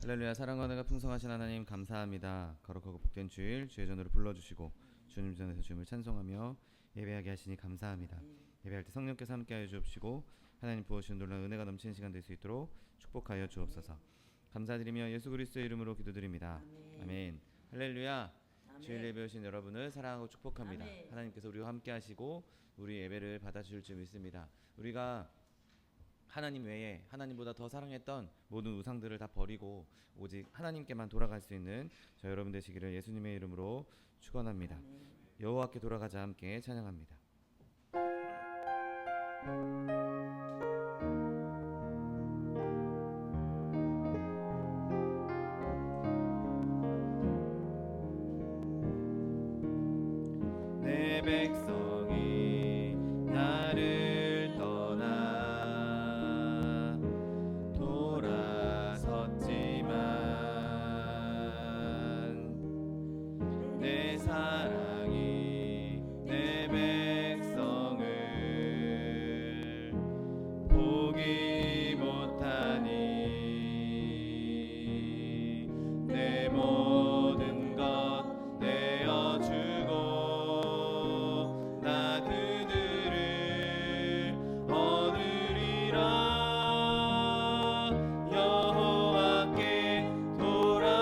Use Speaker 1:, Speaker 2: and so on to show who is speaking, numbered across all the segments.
Speaker 1: 할렐루야. 사랑과 은혜가 풍성하신 하나님 감사합니다. 거룩하고 복된 주일 주의 전으로 불러주시고 주님 전에서 주님을 찬송하며 예배하게 하시니 감사합니다. 예배할 때 성령께서 함께하여 주옵시고 하나님 부어주신 놀라운 은혜가 넘치는 시간 될 수 있도록 축복하여 주옵소서. 감사드리며 예수 그리스도의 이름으로 기도드립니다. 아멘. 할렐루야. 주일 예배 오신 여러분을 사랑하고 축복합니다. 아멘. 하나님께서 우리와 함께 하시고 우리 예배를 받아주실 줄 믿습니다. 우리가 하나님 외에 하나님보다 더 사랑했던 모든 우상들을 다 버리고 오직 하나님께만 돌아갈 수 있는 저 여러분 되시기를 예수님의 이름으로 축원합니다. 여호와께 돌아가자 함께 찬양합니다. 내 백성이 나를 떠나 돌아섰지만 내 사랑이 내 백성을 포기 못하니 내 모든 것 내어주고 나 그들을 얻으리라. 여호와께 돌아가자.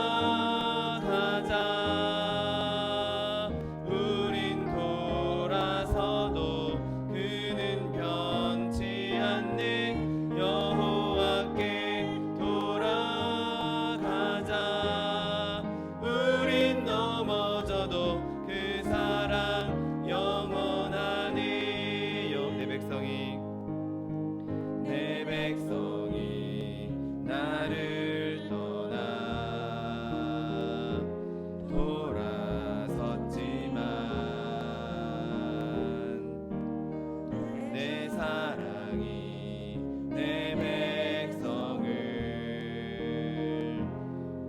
Speaker 1: 우린 돌아서도 그는 변치 않네. 여호와께 돌아가자. 우린 넘어져도 그 사랑 영원하네요. 내 백성이 나를 떠나 돌아섰지만 내 사랑이 내 백성을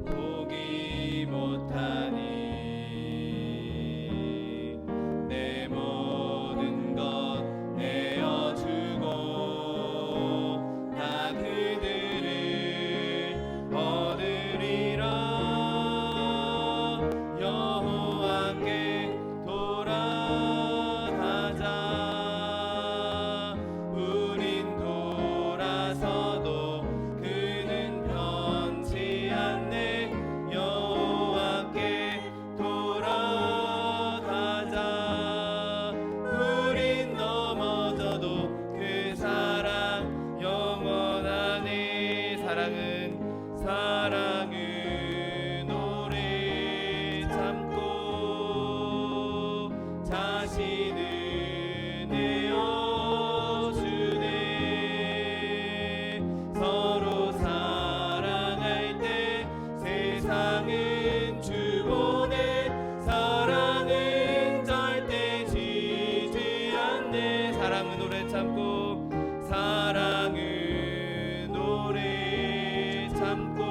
Speaker 1: 포기 못하니 내 모든 것 내어주고 나 그들을 얻으리라. 여호와께 돌아가자. 우린 돌아서도 그는 변치 않네. 여호와께 돌아가자. 우린 넘어져도 그 사랑 영원하네. 사랑은 오래 참고 자신을 내어주네. 서로 사랑할 때 세상은 주보네. 사랑은 절대 지지 않네. 사랑은 오래 참고 사랑은 오래 참고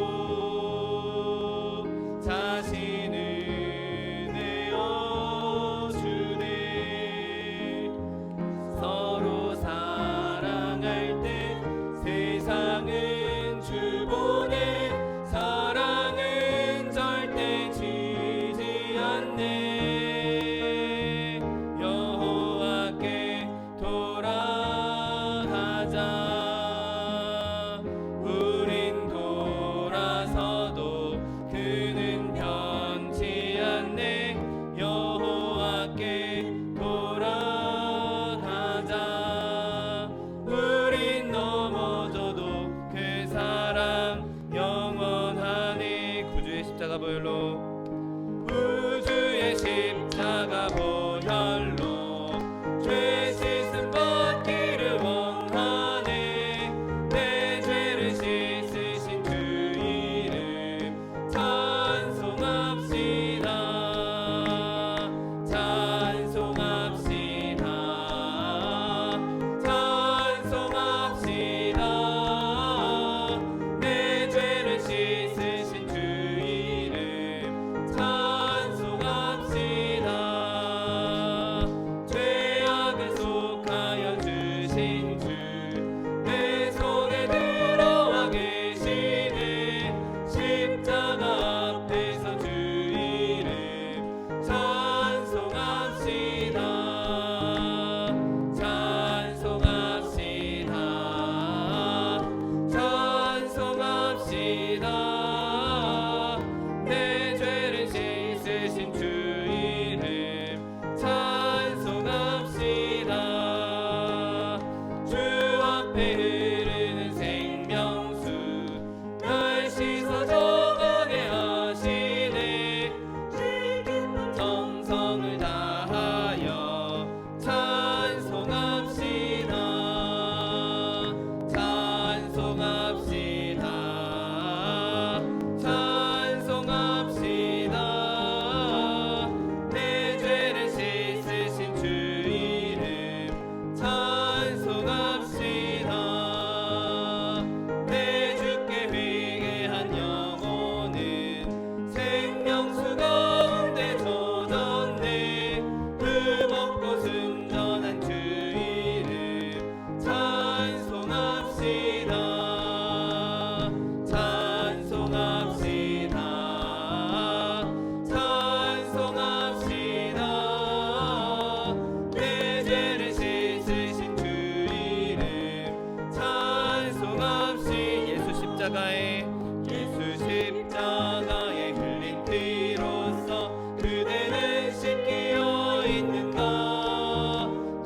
Speaker 1: 십자가에 예수 십자가에 흘린 피로써 그대는 씻기어 있는가.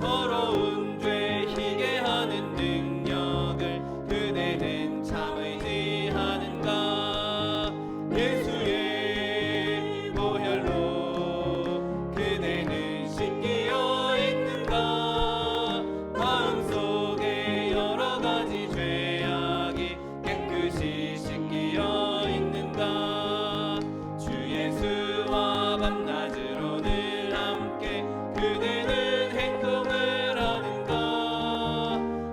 Speaker 1: 더러운 죄 희게 하는 능력을 그대는 참 의지하는가. 예수의 보혈로 그대는 씻기어 있는가. 마음속에 여러 가지 죄악이 깨끗이 씻기어 있는가. 주 예수와 밤낮으로 늘 함께 그대는 행동을 하는가.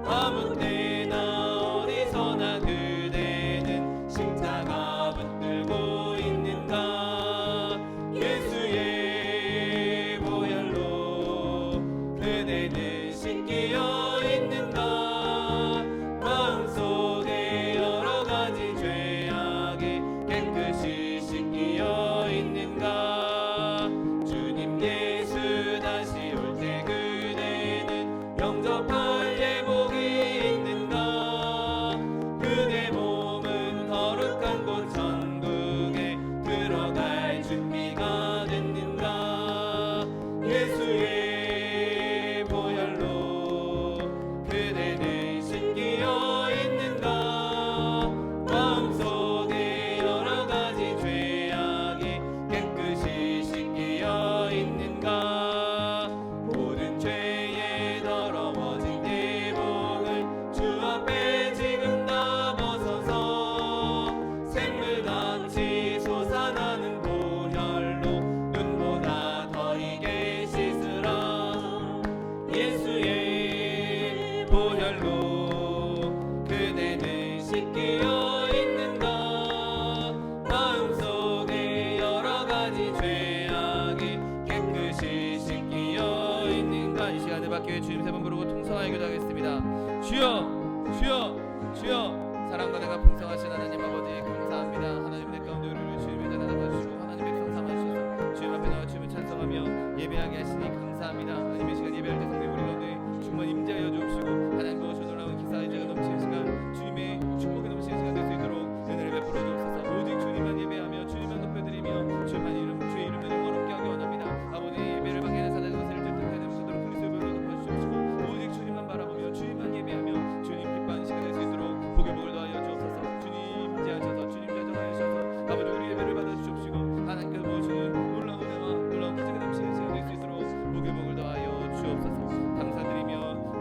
Speaker 1: 아무 때나 어디서나 그대는 십자가 붙들고 있는가. 예수의 보혈로 그대는 씻기어 있는가. 마음속에 여러 가지 죄악이 깨끗이 씻기어 있는가. 주님 예수 다시 올 때 그대는 영접할 예복이 있는가. 그대 몸은 거룩한 곳 천국에 들어갈 준비가 됐는가. 예수의 보혈로 그대는 씻기어 있는가. 마음속에 여러 가지 죄악이 깨끗이 씻기어 있는가. 모든 죄에 더러워진 예복을 주 앞에 지금 다 벗어서 샘물같이 솟아나는 보혈로 눈보다 더 이게 씻으라. 예수의 보혈로 그대는 씻기어 있는가. 마음속에 여러 가지 죄악이 깨끗이 씻기어 있는가. 이 시간에 밖에 주님 세 번 부르고 통성하여 기도하겠습니다. 주여 주여 주여. 사랑과 내가 풍성하신 하나님 아버지 감사합니다. 하나님 내 가운데 우리를 주님의 자녀 삼아주시고 하나님 백성 삼아주셔서 주님 앞에 나와 주님을 찬송하며 예배하게 하시니 감사합니다. 하나님 이 시간 예배할 때 성령 우리 가운데 충만 임재하여 주옵시고 하나님 무엇이 놀라운 기사의 제가 넘치는 시간 주님의 축복이 넘치는 시간 될 수 있도록 은혜를 베풀어 주옵소서. 오직 주님만 예배하며 주님만 높여드리며 주님만 이름 주의 이름을 영원롭게 하기 원합니다. 아버지 예배를 방해하는 사단의 것을 쫓아내는 되도록 그리스도의 보혈로 덮어주시옵시고 오직 주님만 바라보며 주님만 예배하며 주님 기뻐하는 시간 될 수 있도록 복의 복을 더하여 주옵소서. 주님 임재하셔서 주님 자정하여셔서 아버지 우리 예배를 받아주시옵시고 하나님께서 보여주는 놀라운 은혜와 놀라운 기적이 넘치는 시간 될 수 있도록 복의 복을 더하여 주옵소서. 감사드리며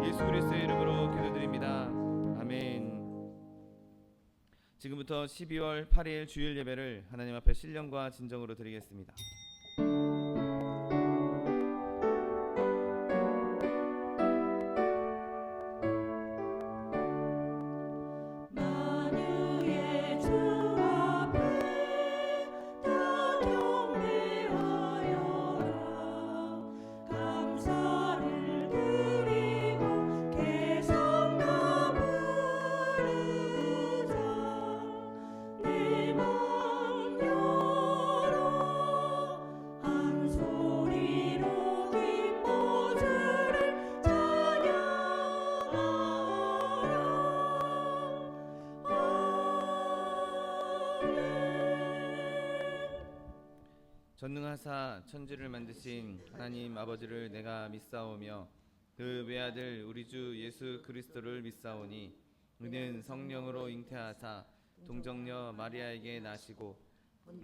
Speaker 1: 예수 그리스도의 이름으로 기도드립니다. 아멘. 지금부터 12월 8일 주일 예배를 하나님 앞에 신령과 진정으로 드리겠습니다.
Speaker 2: 만유의 주 앞에 다 경배하여라. 감사를 드리고 개성과 부르자. 내 맘 열어 한 소리로 기뻐 주를 찬양하라.
Speaker 1: 전능하사 천지를 만드신 하나님 아버지를 내가 믿사오며 그 외아들 우리 주 예수 그리스도를 믿사오니 이는 성령으로 잉태하사 동정녀 마리아에게 나시고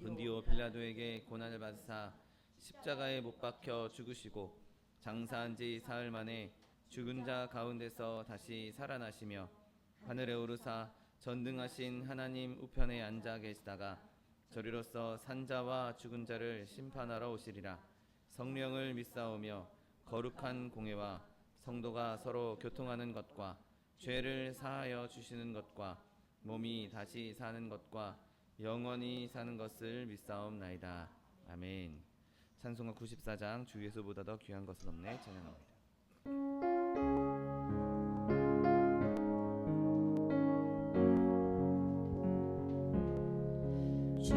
Speaker 1: 본디오 빌라도에게 고난을 받으사 십자가에 못 박혀 죽으시고 장사한 지 사흘 만에 죽은 자 가운데서 다시 살아나시며 하늘에 오르사 전능하신 하나님 우편에 앉아 계시다가 저리로서 산자와 죽은 자를 심판하러 오시리라. 성령을 믿사오며 거룩한 공회와 성도가 서로 교통하는 것과 죄를 사하여 주시는 것과 몸이 다시 사는 것과 영원히 사는 것을 믿사옵나이다. 아멘. 찬송가 94장 주 예수보다 더 귀한 것은 없네 찬양합니다.
Speaker 2: 주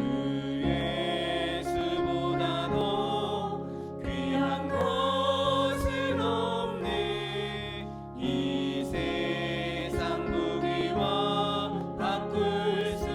Speaker 2: 예수보다 더 귀한 것은 없네. 이 세상 부귀와 바꿀 수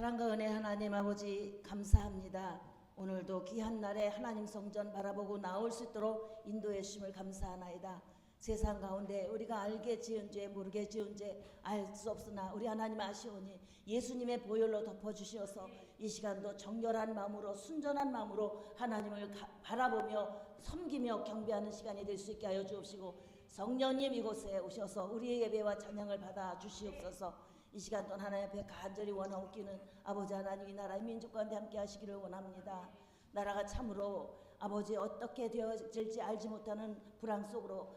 Speaker 3: 사랑과 은혜 하나님 아버지 감사합니다. 오늘도 귀한 날에 하나님 성전 바라보고 나올 수 있도록 인도해 주심을 감사하나이다. 세상 가운데 우리가 알게 지은 죄 모르게 지은 죄 알 수 없으나 우리 하나님 아시오니 예수님의 보혈로 덮어주시어서 이 시간도 정결한 마음으로 순전한 마음으로 하나님을 바라보며 섬기며 경배하는 시간이 될 수 있게 하여 주옵시고, 성령님 이곳에 오셔서 우리의 예배와 찬양을 받아 주시옵소서. 이 시간 또한 하나님 앞에 간절히 원하옵기는 아버지 하나님 이 나라의 민족 가운데 함께 하시기를 원합니다. 나라가 참으로 아버지 어떻게 되어질지 알지 못하는 불안 속으로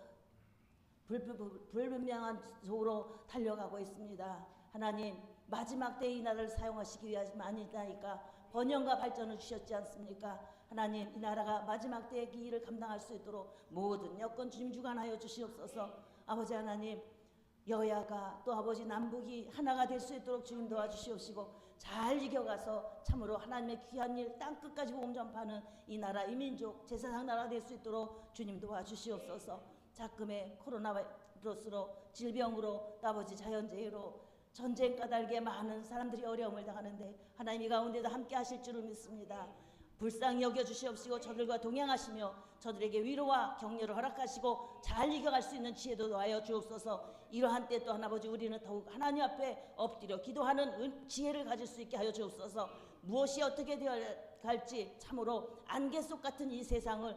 Speaker 3: 불분명한 속으로 달려가고 있습니다. 하나님 마지막 때의 이 나라를 사용하시기 위함이니까 번영과 발전을 주셨지 않습니까? 하나님 이 나라가 마지막 때의 기일을 감당할 수 있도록 모든 여건 주님 주관하여 주시옵소서. 아버지 하나님 여야가 또 아버지 남북이 하나가 될 수 있도록 주님 도와주시옵시고, 잘 이겨가서 참으로 하나님의 귀한 일 땅끝까지 복음 전파하는 이 나라 이 민족 제사상 나라가 될 수 있도록 주님 도와주시옵소서. 자금의 코로나 바이러스로 질병으로 또 아버지 자연재해로 전쟁 까닭에 많은 사람들이 어려움을 당하는데 하나님 이 가운데도 함께 하실 줄을 믿습니다. 불쌍히 여겨주시옵시고 저들과 동행하시며 저들에게 위로와 격려를 허락하시고 잘 이겨갈 수 있는 지혜도 더하여 주옵소서. 이러한 때 또한 아버지 우리는 더욱 하나님 앞에 엎드려 기도하는 지혜를 가질 수 있게 하여 주옵소서. 무엇이 어떻게 되어 갈지 참으로 안개 속 같은 이 세상을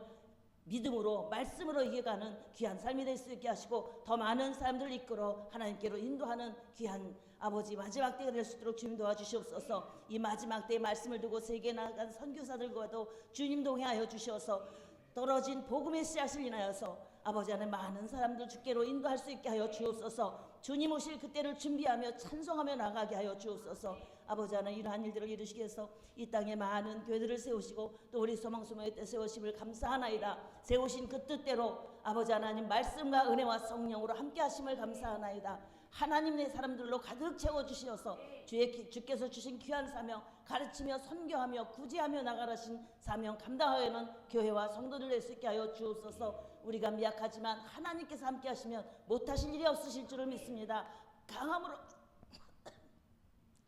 Speaker 3: 믿음으로 말씀으로 이겨가는 귀한 삶이 될 수 있게 하시고, 더 많은 사람들을 이끌어 하나님께로 인도하는 귀한 아버지 마지막 때가 될 수 있도록 주님 도와주시옵소서. 이 마지막 때의 말씀을 두고 세계에 나간 선교사들과도 주님 동행하여 주시어서 떨어진 복음의 씨앗을 인하여서 아버지 안에 많은 사람들 주께로 인도할 수 있게 하여 주옵소서. 주님 오실 그때를 준비하며 찬송하며 나가게 하여 주옵소서. 아버지 하나님 이러한 일들을 이루시기 위해서 이 땅에 많은 교회들을 세우시고 또 우리 소망소망의 때 세우심을 감사하나이다. 세우신 그 뜻대로 아버지 하나님 말씀과 은혜와 성령으로 함께 하심을 감사하나이다. 하나님의 사람들로 가득 채워주시어서 주께서 주신 귀한 사명 가르치며 선교하며 구제하며 나가라신 사명 감당하여는 교회와 성도들 낼 수 있게 하여 주옵소서. 우리가 미약하지만 하나님께서 함께 하시면 못하실 일이 없으실 줄을 믿습니다.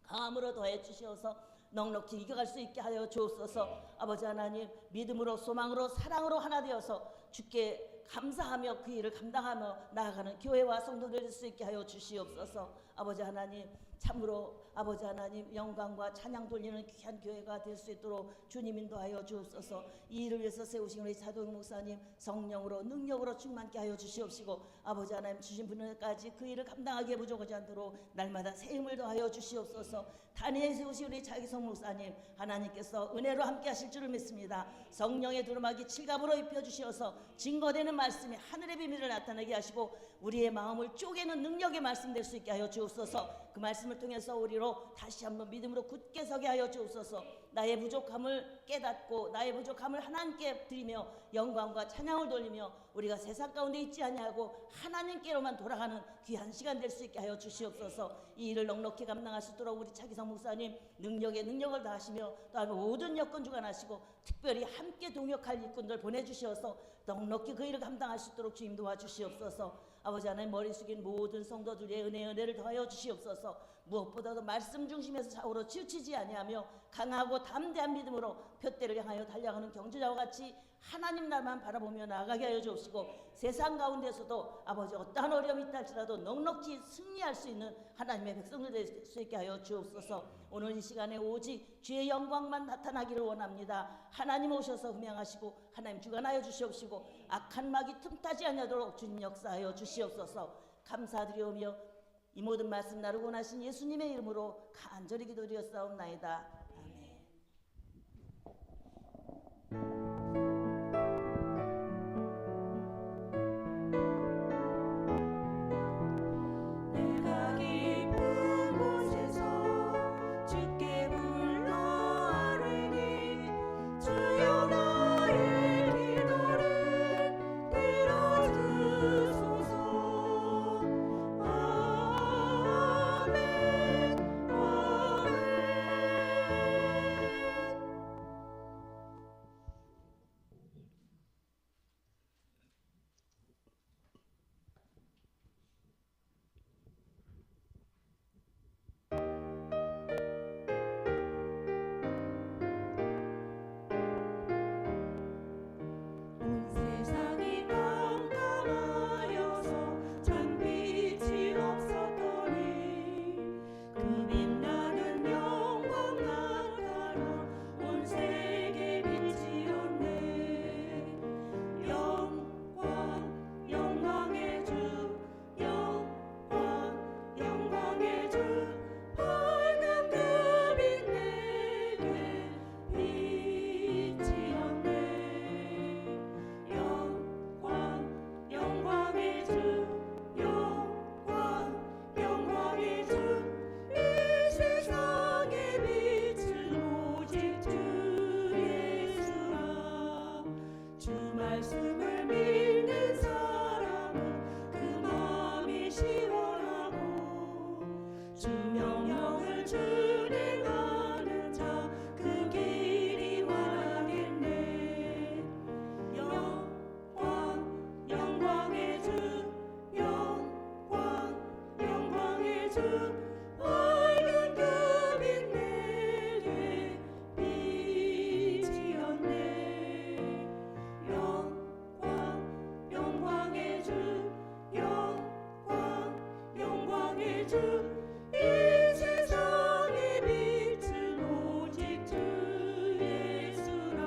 Speaker 3: 강함으로 더해 주시어서 넉넉히 이겨갈 수 있게 하여 주옵소서. 아버지 하나님 믿음으로 소망으로 사랑으로 하나 되어서 주께 감사하며 그 일을 감당하며 나아가는 교회와 성도들 될 수 있게 하여 주시옵소서. 아버지 하나님 참으로 아버지 하나님 영광과 찬양 돌리는 귀한 교회가 될 수 있도록 주님 인도하여 주옵소서. 이 일을 위해서 세우신 우리 차도영 목사님 성령으로 능력으로 충만케 하여 주시옵시고, 아버지 하나님 주신 분들까지 그 일을 감당하기에 부족하지 않도록 날마다 새 힘을 더하여 주시옵소서. 단위에 세우신 우리 차기성 목사님 하나님께서 은혜로 함께 하실 줄을 믿습니다. 성령의 두루마기 칠갑으로 입혀주시어서 증거되는 말씀이 하늘의 비밀을 나타내게 하시고 우리의 마음을 쪼개는 능력의 말씀 될 수 있게 하여 주옵소서. 그 말씀을 통해서 우리로 다시 한번 믿음으로 굳게 서게 하여 주옵소서. 나의 부족함을 깨닫고 나의 부족함을 하나님께 드리며 영광과 찬양을 돌리며 우리가 세상 가운데 있지 아니하고 하나님께로만 돌아가는 귀한 시간 될 수 있게 하여 주시옵소서. 이 일을 넉넉히 감당할 수 있도록 우리 차기성 목사님 능력에 능력을 다하시며 또 모든 여건 주관하시고 특별히 함께 동역할 일꾼들 보내주시어서 넉넉히 그 일을 감당할 수 있도록 주님 도와주시옵소서. 아버지 하나님 머리 숙인 모든 성도들의 은혜를 더하여 주시옵소서. 무엇보다도 말씀 중심에서 좌우로 치우치지 아니하며 강하고 담대한 믿음으로 푯대를 향하여 달려가는 경주자와 같이 하나님 나라만 바라보며 나아가게 하여 주옵시고, 세상 가운데서도 아버지 어떠한 어려움이 있다 할지라도 넉넉히 승리할 수 있는 하나님의 백성들 될 수 있게 하여 주옵소서. 오늘 이 시간에 오직 주의 영광만 나타나기를 원합니다. 하나님 오셔서 흠양하시고 하나님 주관하여 주시옵시고 악한 마귀 틈타지 아니하도록 주님 역사하여 주시옵소서. 감사드리오며 이 모든 말씀 나를 원하신 예수님의 이름으로 간절히 기도드렸사옵나이다.
Speaker 2: 내가 깊은 곳에서 주께 불러 아뢰니 주여 나의 기도를 들어주소서. 아멘 아멘. 말씀을 믿는 사람은 그 마음이 시원하고 주 명령을 준행하는 자 그 길이 환하겠네. 영광의 주 영광의 주 밝은 그 빛 내게 비치었네. 영광의 주 영광의 주 이 세상의 빛은 오직 주 예수라.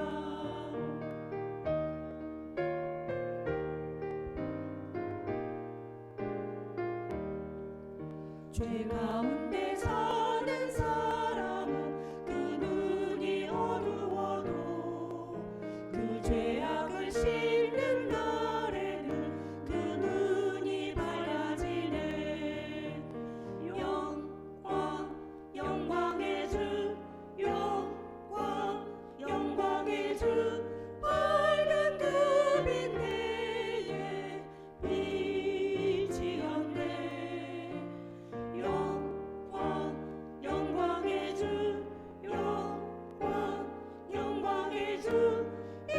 Speaker 2: 죄 가운데 사는 사람은 그 눈이 어두워도 그 죄악을 씻는 날에는 그 눈이 밝아지네. 영광의 주 영광의 주 밝은 그 빛 내게 비치었네. 영광의 주 영광의 주 이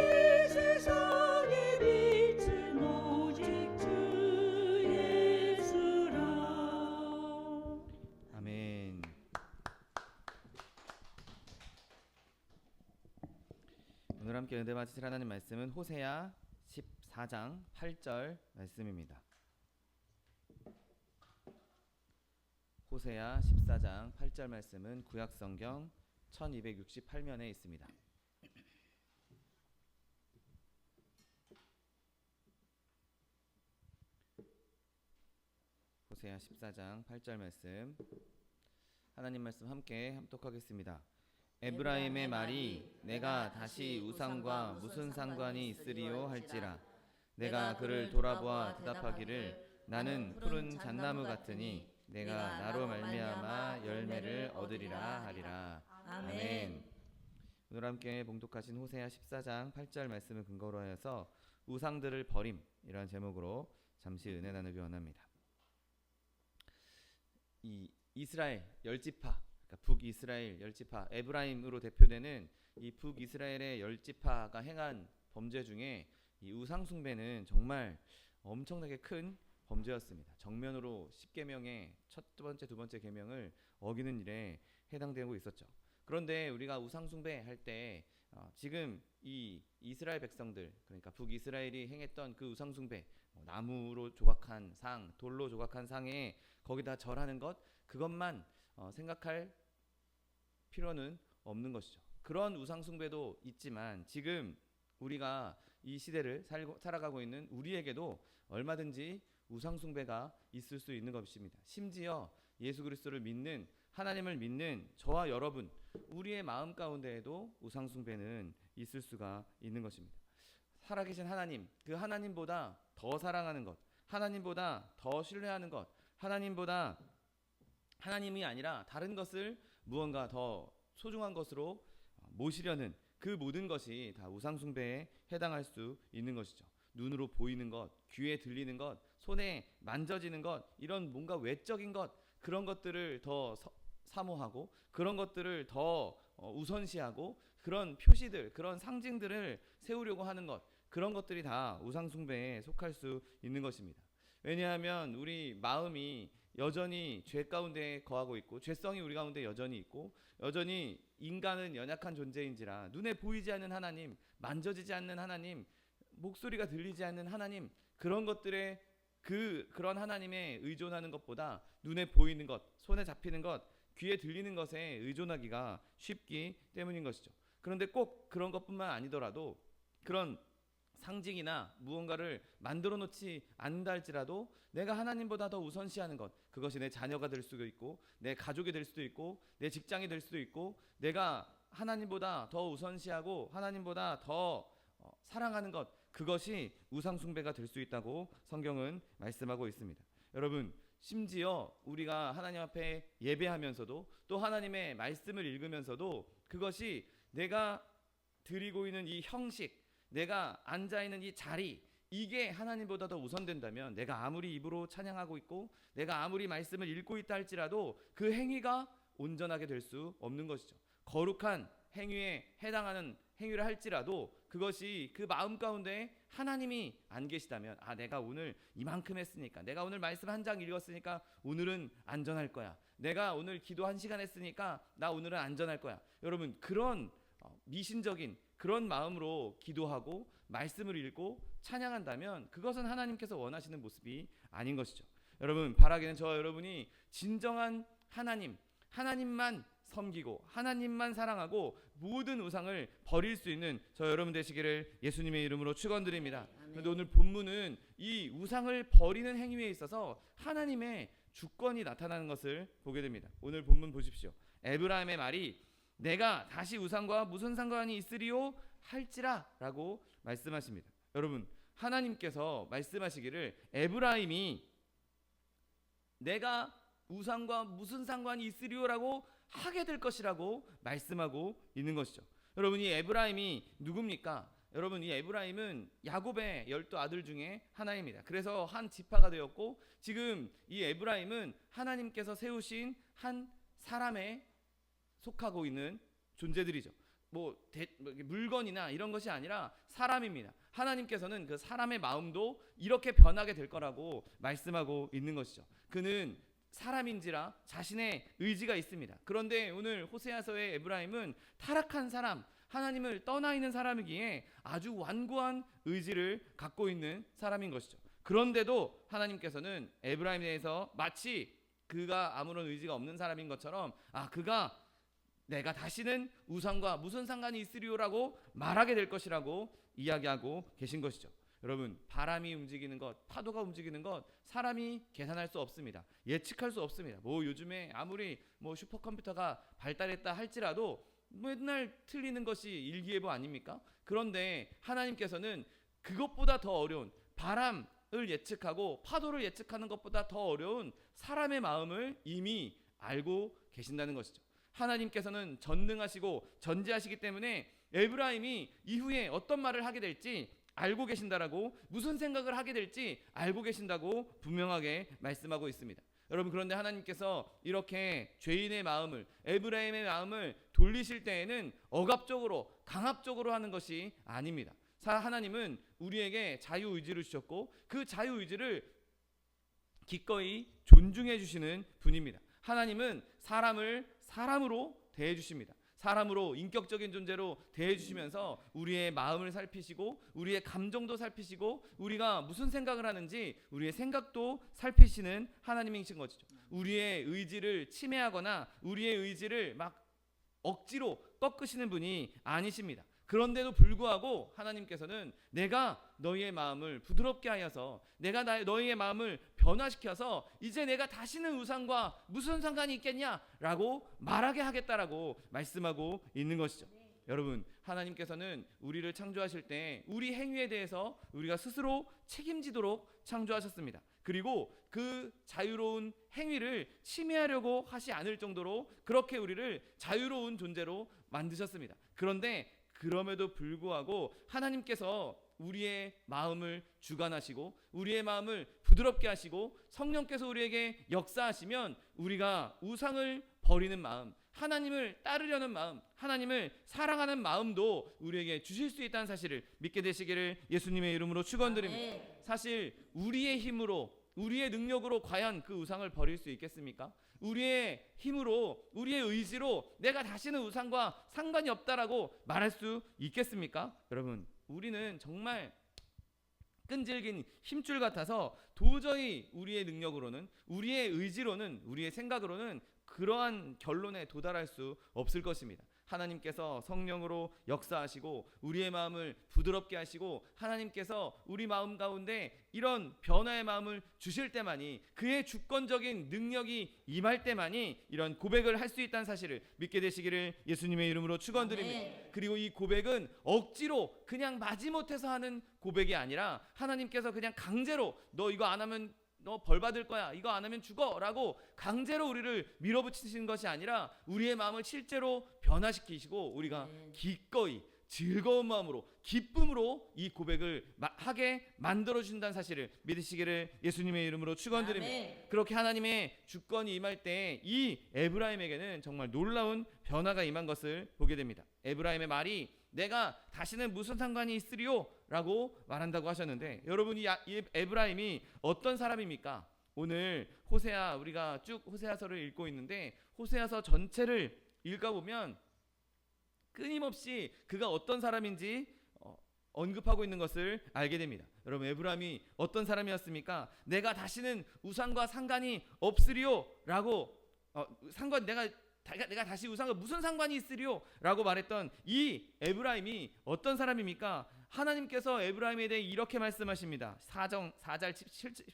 Speaker 2: 세상의 빛은 오직 주 예수라.
Speaker 1: 아멘. 오늘 함께 은혜 받으실 하나님 말씀은 호세아 14장 8절 말씀입니다. 호세아 14장 8절 말씀은 구약성경 1268면에 있습니다. 호세아 14장 8절 말씀, 하나님 말씀 함께 함독하겠습니다. 에브라임의 말이 내가 다시 우상과 무슨 상관이 있으리요 할지라. 내가 그를 돌아보아 대답하기를 나는 푸른 잣나무 같으니 내가 나로 말미암아 열매를 얻으리라 하리라. 아멘. 오늘 함께 봉독하신 호세아 14장 8절 말씀을 근거로 하여서 우상들을 버림이라는 제목으로 잠시 은혜 나누기 원합니다. 이 이스라엘 열지파, 그러니까 북이스라엘 열지파, 에브라임으로 대표되는 이 북이스라엘의 열지파가 행한 범죄 중에 이 우상 숭배는 정말 엄청나게 큰 범죄였습니다. 정면으로 10계명의 첫 번째, 두 번째 계명을 어기는 일에 해당되고 있었죠. 그런데 우리가 우상 숭배할 때 지금 이 이스라엘 백성들, 그러니까 북이스라엘이 행했던 그 우상 숭배, 나무로 조각한 상, 돌로 조각한 상에 거기다 절하는 것, 그것만 생각할 필요는 없는 것이죠. 그런 우상 숭배도 있지만 지금 우리가 이 시대를 살아가고 있는 우리에게도 얼마든지 우상 숭배가 있을 수 있는 것입니다. 심지어 예수 그리스도를 믿는, 하나님을 믿는 저와 여러분, 우리의 마음 가운데에도 우상 숭배는 있을 수가 있는 것입니다. 살아계신 하나님, 그 하나님보다 더 사랑하는 것, 하나님보다 더 신뢰하는 것, 하나님보다 하나님이 아니라 다른 것을 무언가 더 소중한 것으로 모시려는 그 모든 것이 다 우상 숭배에 해당할 수 있는 것이죠. 눈으로 보이는 것, 귀에 들리는 것, 손에 만져지는 것, 이런 뭔가 외적인 것, 그런 것들을 더 사모하고 그런 것들을 더 우선시하고 그런 표시들, 그런 상징들을 세우려고 하는 것, 그런 것들이 다 우상 숭배에 속할 수 있는 것입니다. 왜냐하면 우리 마음이 여전히 죄 가운데 거하고 있고 죄성이 우리 가운데 여전히 있고 여전히 인간은 연약한 존재인지라 눈에 보이지 않는 하나님, 만져지지 않는 하나님, 목소리가 들리지 않는 하나님, 그런 것들에 그런 하나님에 의존하는 것보다 눈에 보이는 것, 손에 잡히는 것, 귀에 들리는 것에 의존하기가 쉽기 때문인 것이죠. 그런데 꼭 그런 것뿐만 아니더라도 그런 상징이나 무언가를 만들어 놓지 않는다 할지라도 내가 하나님보다 더 우선시하는 것, 그것이 내 자녀가 될 수도 있고 내 가족이 될 수도 있고 내 직장이 될 수도 있고 내가 하나님보다 더 우선시하고 하나님보다 더 사랑하는 것, 그것이 우상 숭배가 될 수 있다고 성경은 말씀하고 있습니다. 여러분, 심지어 우리가 하나님 앞에 예배하면서도 또 하나님의 말씀을 읽으면서도 그것이 내가 드리고 있는 이 형식, 내가 앉아 있는 이 자리, 이게 하나님보다 더 우선된다면 내가 아무리 입으로 찬양하고 있고 내가 아무리 말씀을 읽고 있다 할지라도 그 행위가 온전하게 될 수 없는 것이죠. 거룩한 행위에 해당하는 행위를 할지라도 그것이 그 마음 가운데 하나님이 안 계시다면, 내가 오늘 이만큼 했으니까, 내가 오늘 말씀 한 장 읽었으니까 오늘은 안전할 거야, 내가 오늘 기도 1시간 했으니까 나 오늘은 안전할 거야. 여러분, 그런 미신적인 그런 마음으로 기도하고 말씀을 읽고 찬양한다면 그것은 하나님께서 원하시는 모습이 아닌 것이죠. 여러분, 바라기는 저와 여러분이 진정한 하나님만 섬기고 하나님만 사랑하고 모든 우상을 버릴 수 있는 저 여러분 되시기를 예수님의 이름으로 축원드립니다. 그런데 오늘 본문은 이 우상을 버리는 행위에 있어서 하나님의 주권이 나타나는 것을 보게 됩니다. 오늘 본문 보십시오. 에브라임의 말이 내가 다시 우상과 무슨 상관이 있으리요 할지라 라고 말씀하십니다. 여러분, 하나님께서 말씀하시기를 에브라임이 내가 우상과 무슨 상관이 있으리요라고 하게 될 것이라고 말씀하고 있는 것이죠. 여러분, 이 에브라임이 누굽니까? 여러분, 이 에브라임은 야곱의 12아들 중에 하나입니다. 그래서 한 지파가 되었고 지금 이 에브라임은 하나님께서 세우신 한 사람에 속하고 있는 존재들이죠. 물건이나 이런 것이 아니라 사람입니다. 하나님께서는 그 사람의 마음도 이렇게 변하게 될 거라고 말씀하고 있는 것이죠. 그는 사람인지라 자신의 의지가 있습니다. 그런데 오늘 호세아서의 에브라임은 타락한 사람, 하나님을 떠나 있는 사람이기에 아주 완고한 의지를 갖고 있는 사람인 것이죠. 그런데도 하나님께서는 에브라임에 대해서 마치 그가 아무런 의지가 없는 사람인 것처럼 그가 내가 다시는 우상과 무슨 상관이 있으리요라고 말하게 될 것이라고 이야기하고 계신 것이죠. 여러분, 바람이 움직이는 것, 파도가 움직이는 것 사람이 계산할 수 없습니다. 예측할 수 없습니다. 요즘에 아무리 슈퍼컴퓨터가 발달했다 할지라도 맨날 틀리는 것이 일기예보 아닙니까? 그런데 하나님께서는 그것보다 더 어려운 바람을 예측하고 파도를 예측하는 것보다 더 어려운 사람의 마음을 이미 알고 계신다는 것이죠. 하나님께서는 전능하시고 전지하시기 때문에 에브라임이 이후에 어떤 말을 하게 될지 알고 계신다라고, 무슨 생각을 하게 될지 알고 계신다고 분명하게 말씀하고 있습니다. 여러분, 그런데 하나님께서 이렇게 죄인의 마음을, 에브라임의 마음을 돌리실 때에는 억압적으로 강압적으로 하는 것이 아닙니다. 하나님은 우리에게 자유의지를 주셨고 그 자유의지를 기꺼이 존중해 주시는 분입니다. 하나님은 사람을 사람으로 대해 주십니다. 사람으로, 인격적인 존재로 대해 주시면서 우리의 마음을 살피시고 우리의 감정도 살피시고 우리가 무슨 생각을 하는지 우리의 생각도 살피시는 하나님이신 것이죠. 우리의 의지를 침해하거나 우리의 의지를 막 억지로 꺾으시는 분이 아니십니다. 그런데도 불구하고 하나님께서는 내가 너희의 마음을 부드럽게 하여서, 내가 너희의 마음을 변화시켜서 이제 내가 다시는 우상과 무슨 상관이 있겠냐라고 말하게 하겠다라고 말씀하고 있는 것이죠. 여러분, 하나님께서는 우리를 창조하실 때 우리 행위에 대해서 우리가 스스로 책임지도록 창조하셨습니다. 그리고 그 자유로운 행위를 침해하려고 하지 않을 정도로 그렇게 우리를 자유로운 존재로 만드셨습니다. 그럼에도 불구하고 하나님께서 우리의 마음을 주관하시고 우리의 마음을 부드럽게 하시고 성령께서 우리에게 역사하시면 우리가 우상을 버리는 마음, 하나님을 따르려는 마음, 하나님을 사랑하는 마음도 우리에게 주실 수 있다는 사실을 믿게 되시기를 예수님의 이름으로 축원드립니다. 사실 우리의 힘으로, 우리의 능력으로 과연 그 우상을 버릴 수 있겠습니까? 우리의 힘으로, 우리의 의지로 내가 다시는 우상과 상관이 없다라고 말할 수 있겠습니까? 여러분, 우리는 정말 끈질긴 힘줄 같아서 도저히 우리의 능력으로는, 우리의 의지로는, 우리의 생각으로는 그러한 결론에 도달할 수 없을 것입니다. 하나님께서 성령으로 역사하시고 우리의 마음을 부드럽게 하시고 하나님께서 우리 마음 가운데 이런 변화의 마음을 주실 때만이, 그의 주권적인 능력이 임할 때만이 이런 고백을 할 수 있다는 사실을 믿게 되시기를 예수님의 이름으로 축원드립니다. 그리고 이 고백은 억지로 그냥 마지못해서 하는 고백이 아니라 하나님께서 그냥 강제로 너 이거 안 하면 너 벌 받을 거야, 이거 안 하면 죽어 라고 강제로 우리를 밀어붙이시는 것이 아니라 우리의 마음을 실제로 변화시키시고 우리가 기꺼이 즐거운 마음으로 기쁨으로 이 고백을 하게 만들어준다는 사실을 믿으시기를 예수님의 이름으로 축원드립니다.
Speaker 3: 아멘.
Speaker 1: 그렇게 하나님의 주권이 임할 때 이 에브라임에게는 정말 놀라운 변화가 임한 것을 보게 됩니다. 에브라임의 말이 내가 다시는 무슨 상관이 있으리요? 라고 말한다고 하셨는데, 여러분 이 에브라임이 어떤 사람입니까? 오늘 호세아, 우리가 쭉 호세아서를 읽고 있는데 호세아서 전체를 읽어보면 끊임없이 그가 어떤 사람인지 언급하고 있는 것을 알게 됩니다. 여러분 에브라임이 어떤 사람이었습니까? 내가 다시는 우상과 상관이 없으리요 라고 내가 다시 우상과 무슨 상관이 있으리요 라고 말했던 이 에브라임이 어떤 사람입니까? 하나님께서 에브라임에 대해 이렇게 말씀하십니다. 4절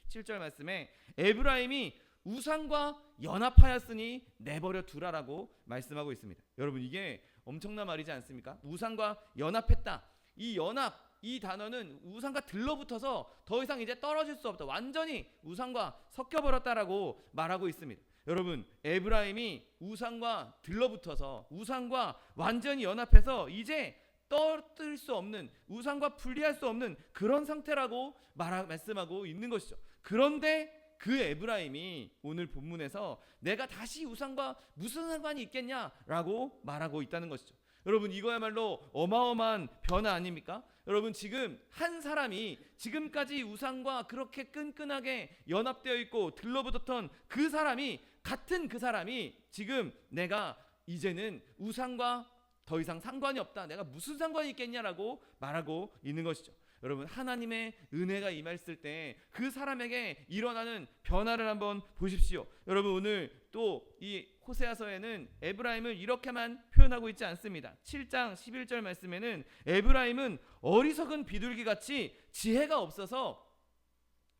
Speaker 1: 7절 말씀에 에브라임이 우상과 연합하였으니 내버려 두라라고 말씀하고 있습니다. 여러분 이게 엄청난 말이지 않습니까? 우상과 연합했다. 이 연합, 이 단어는 우상과 들러붙어서 더 이상 이제 떨어질 수 없다. 완전히 우상과 섞여버렸다라고 말하고 있습니다. 여러분 에브라임이 우상과 들러붙어서 우상과 완전히 연합해서 이제 떨어뜨릴 수 없는, 우상과 분리할 수 없는 그런 상태라고 말씀하고 있는 것이죠. 그런데 그 에브라임이 오늘 본문에서 내가 다시 우상과 무슨 상관이 있겠냐라고 말하고 있다는 것이죠. 여러분 이거야말로 어마어마한 변화 아닙니까? 여러분 지금 한 사람이 지금까지 우상과 그렇게 끈끈하게 연합되어 있고 들러붙었던 그 사람이, 같은 그 사람이 지금 내가 이제는 우상과 더 이상 상관이 없다, 내가 무슨 상관이 있겠냐라고 말하고 있는 것이죠. 여러분 하나님의 은혜가 임했을 때 그 사람에게 일어나는 변화를 한번 보십시오. 여러분 오늘 또 이 호세아서에는 에브라임을 이렇게만 표현하고 있지 않습니다. 7장 11절 말씀에는 에브라임은 어리석은 비둘기같이 지혜가 없어서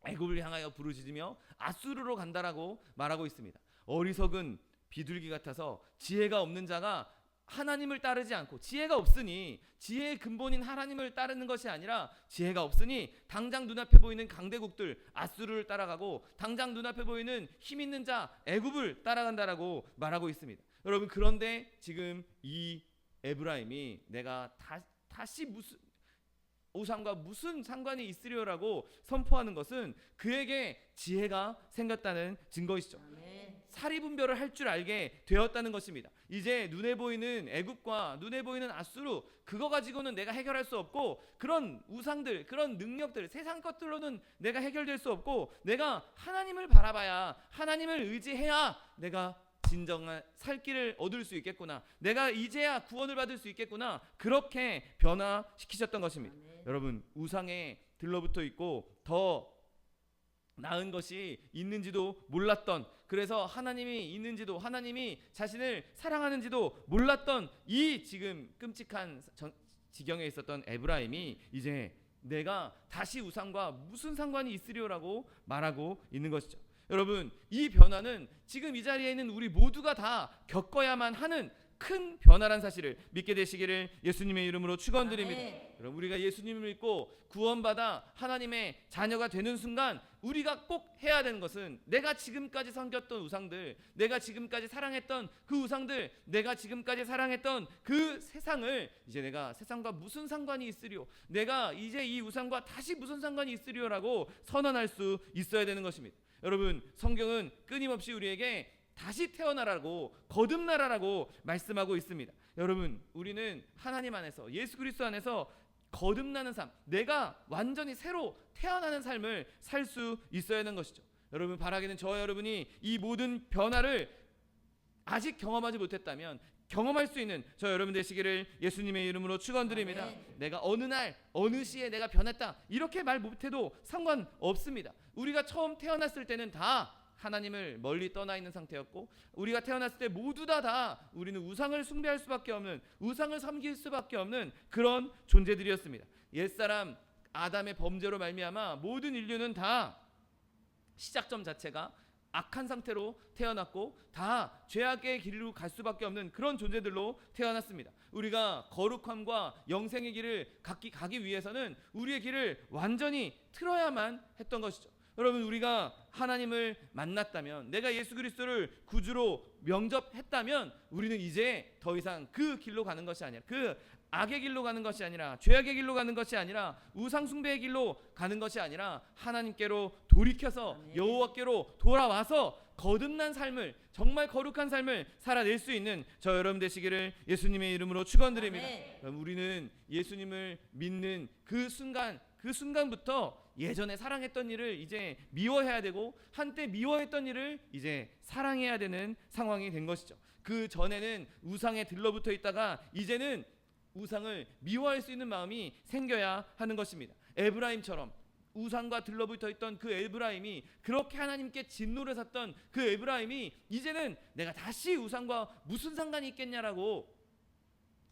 Speaker 1: 애굽을 향하여 부르짖으며 아수르로 간다라고 말하고 있습니다. 어리석은 비둘기 같아서 지혜가 없는 자가 하나님을 따르지 않고, 지혜가 없으니 지혜의 근본인 하나님을 따르는 것이 아니라 지혜가 없으니 당장 눈앞에 보이는 강대국들 아수르를 따라가고 당장 눈앞에 보이는 힘 있는 자 애굽을 따라간다라고 말하고 있습니다. 여러분 그런데 지금 이 에브라임이 내가 다시 무슨 우상과 무슨 상관이 있으려라고 선포하는 것은 그에게 지혜가 생겼다는 증거이시죠.
Speaker 3: 아멘.
Speaker 1: 사리분별을 할 줄 알게 되었다는 것입니다. 이제 눈에 보이는 애굽과 눈에 보이는 아수르, 그거 가지고는 내가 해결할 수 없고, 그런 우상들, 그런 능력들, 세상 것들로는 내가 해결될 수 없고, 내가 하나님을 바라봐야, 하나님을 의지해야 내가 진정한 살 길을 얻을 수 있겠구나, 내가 이제야 구원을 받을 수 있겠구나, 그렇게 변화시키셨던 것입니다.
Speaker 3: 아멘.
Speaker 1: 여러분 우상에 들러붙어 있고 더 나은 것이 있는지도 몰랐던, 그래서 하나님이 있는지도, 하나님이 자신을 사랑하는지도 몰랐던 이 지금 끔찍한 지경에 있었던 에브라임이 이제 내가 다시 우상과 무슨 상관이 있으리요라고 말하고 있는 것이죠. 여러분 이 변화는 지금 이 자리에 있는 우리 모두가 다 겪어야만 하는 큰 변화란 사실을 믿게 되시기를 예수님의 이름으로 축원드립니다.
Speaker 3: 아멘.
Speaker 1: 여러분 우리가 예수님을 믿고 구원받아 하나님의 자녀가 되는 순간 우리가 꼭 해야 되는 것은 내가 지금까지 섬겼던 우상들, 내가 지금까지 사랑했던 그 우상들, 내가 지금까지 사랑했던 그 세상을 이제 내가 세상과 무슨 상관이 있으리요, 내가 이제 이 우상과 다시 무슨 상관이 있으리요라고 선언할 수 있어야 되는 것입니다. 여러분 성경은 끊임없이 우리에게 다시 태어나라고, 거듭나라라고 말씀하고 있습니다. 여러분 우리는 하나님 안에서, 예수 그리스도 안에서 거듭나는 삶, 내가 완전히 새로 태어나는 삶을 살 수 있어야 하는 것이죠. 여러분 바라기는 저와 여러분이 이 모든 변화를 아직 경험하지 못했다면 경험할 수 있는 저 여러분 되시기를 예수님의 이름으로 축원드립니다.
Speaker 3: 아멘.
Speaker 1: 내가 어느 날 어느 시에 내가 변했다 이렇게 말 못해도 상관없습니다. 우리가 처음 태어났을 때는 다 하나님을 멀리 떠나 있는 상태였고, 우리가 태어났을 때 모두 다 우리는 우상을 숭배할 수밖에 없는, 우상을 섬길 수밖에 없는 그런 존재들이었습니다. 옛사람 아담의 범죄로 말미암아 모든 인류는 다 시작점 자체가 악한 상태로 태어났고 다 죄악의 길로 갈 수밖에 없는 그런 존재들로 태어났습니다. 우리가 거룩함과 영생의 길을 가기 위해서는 우리의 길을 완전히 틀어야만 했던 것이죠. 여러분 우리가 하나님을 만났다면, 내가 예수 그리스도를 구주로 영접했다면 우리는 이제 더 이상 그 길로 가는 것이 아니라, 그 악의 길로 가는 것이 아니라, 죄악의 길로 가는 것이 아니라, 우상 숭배의 길로 가는 것이 아니라 하나님께로 돌이켜서
Speaker 3: 아멘.
Speaker 1: 여호와께로 돌아와서 거듭난 삶을, 정말 거룩한 삶을 살아낼 수 있는 저 여러분 되시기를 예수님의 이름으로 축원드립니다.
Speaker 3: 아멘.
Speaker 1: 그럼 우리는 예수님을 믿는 그 순간부터 예전에 사랑했던 일을 이제 미워해야 되고, 한때 미워했던 일을 이제 사랑해야 되는 상황이 된 것이죠. 그 전에는 우상에 들러붙어 있다가 이제는 우상을 미워할 수 있는 마음이 생겨야 하는 것입니다. 에브라임처럼 우상과 들러붙어 있던 그 에브라임이, 그렇게 하나님께 진노를 샀던 그 에브라임이 이제는 내가 다시 우상과 무슨 상관이 있겠냐라고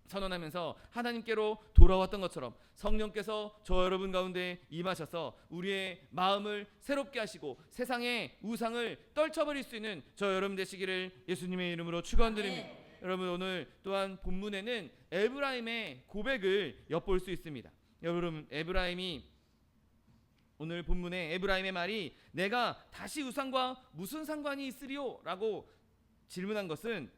Speaker 1: 선언하면서 하나님께로 돌아왔던 것처럼 성령께서 저 여러분 가운데 임하셔서 우리의 마음을 새롭게 하시고 세상의 우상을 떨쳐버릴 수 있는 저 여러분 되시기를 예수님의 이름으로 축원드립니다. 여러분, 오늘 또한 본문에는 에브라임의 고백을 엿볼 수 있습니다. 여러분, 에브라임이 오늘 본문에 에브라임의 말이 내가 다시 우상과 무슨 상관이 있으리요? 라고 질문한 것은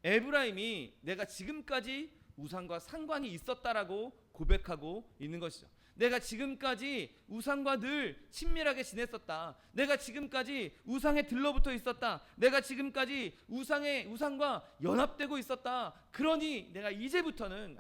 Speaker 1: 에브라임이 내가 지금까지 우상과 상관이 있었다라고 고백하고 있는 것이죠. 내가 지금까지 우상과 늘 친밀하게 지냈었다. 내가 지금까지 우상에 들러붙어 있었다. 내가 지금까지 우상과 연합되고 있었다. 그러니 내가 이제부터는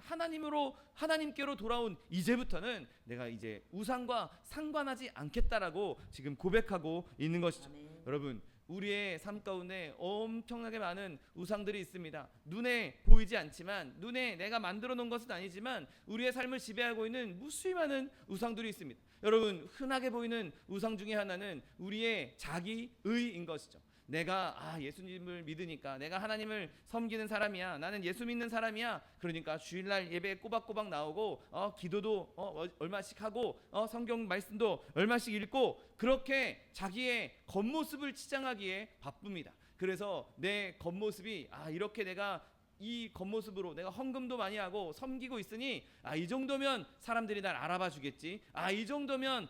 Speaker 1: 하나님께로 돌아온 이제부터는 내가 이제 우상과 상관하지 않겠다라고 지금 고백하고 있는 것이죠.
Speaker 3: 아멘.
Speaker 1: 여러분, 우리의 삶 가운데 엄청나게 많은 우상들이 있습니다. 눈에 보이지 않지만, 눈에 내가 만들어 놓은 것은 아니지만 우리의 삶을 지배하고 있는 무수히 많은 우상들이 있습니다. 여러분, 흔하게 보이는 우상 중에 하나는 우리의 자기의인 것이죠. 내가 예수님을 믿으니까, 내가 하나님을 섬기는 사람이야, 나는 예수 믿는 사람이야, 그러니까 주일날 예배에 꼬박꼬박 나오고 기도도 얼마씩 하고 성경 말씀도 얼마씩 읽고, 그렇게 자기의 겉모습을 치장하기에 바쁩니다. 그래서 내 겉모습이 이렇게 내가 이 겉모습으로 내가 헌금도 많이 하고 섬기고 있으니 이 정도면 사람들이 날 알아봐 주겠지, 이 정도면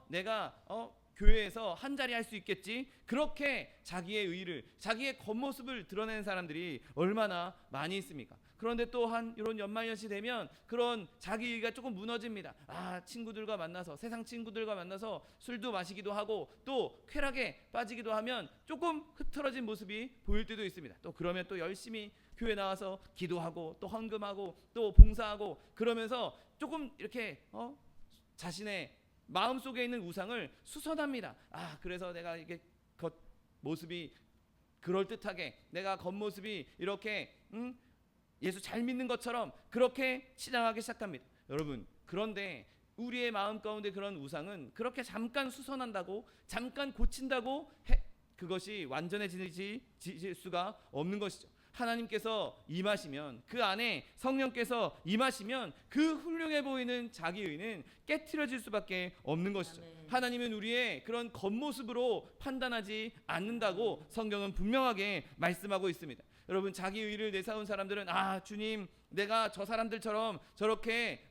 Speaker 1: 내가 교회에서 한 자리 할 수 있겠지, 그렇게 자기의 의를, 자기의 겉모습을 드러내는 사람들이 얼마나 많이 있습니까? 그런데 또한 이런 연말연시 되면 그런 자기의가 조금 무너집니다. 친구들과 만나서, 세상 친구들과 만나서 술도 마시기도 하고 또 쾌락에 빠지기도 하면 조금 흐트러진 모습이 보일 때도 있습니다. 또 그러면 또 열심히 교회 나와서 기도하고 또 헌금하고 또 봉사하고 그러면서 조금 이렇게 자신의 마음속에 있는 우상을 수선합니다. 그래서 내가 이게 겉모습이 그럴듯하게, 내가 겉모습이 이렇게 예수 잘 믿는 것처럼 그렇게 치장하기 시작합니다. 여러분, 그런데 우리의 마음 가운데 그런 우상은 그렇게 잠깐 수선한다고, 잠깐 고친다고 그것이 완전해지질 수가 없는 것이죠. 하나님께서 임하시면, 그 안에 성령께서 임하시면 그 훌륭해 보이는 자기의는 깨트려질 수밖에 없는 것이죠.
Speaker 3: 아멘.
Speaker 1: 하나님은 우리의 그런 겉모습으로 판단하지 않는다고 성경은 분명하게 말씀하고 있습니다. 여러분, 자기의를 내세운 사람들은 주님, 내가 저 사람들처럼 저렇게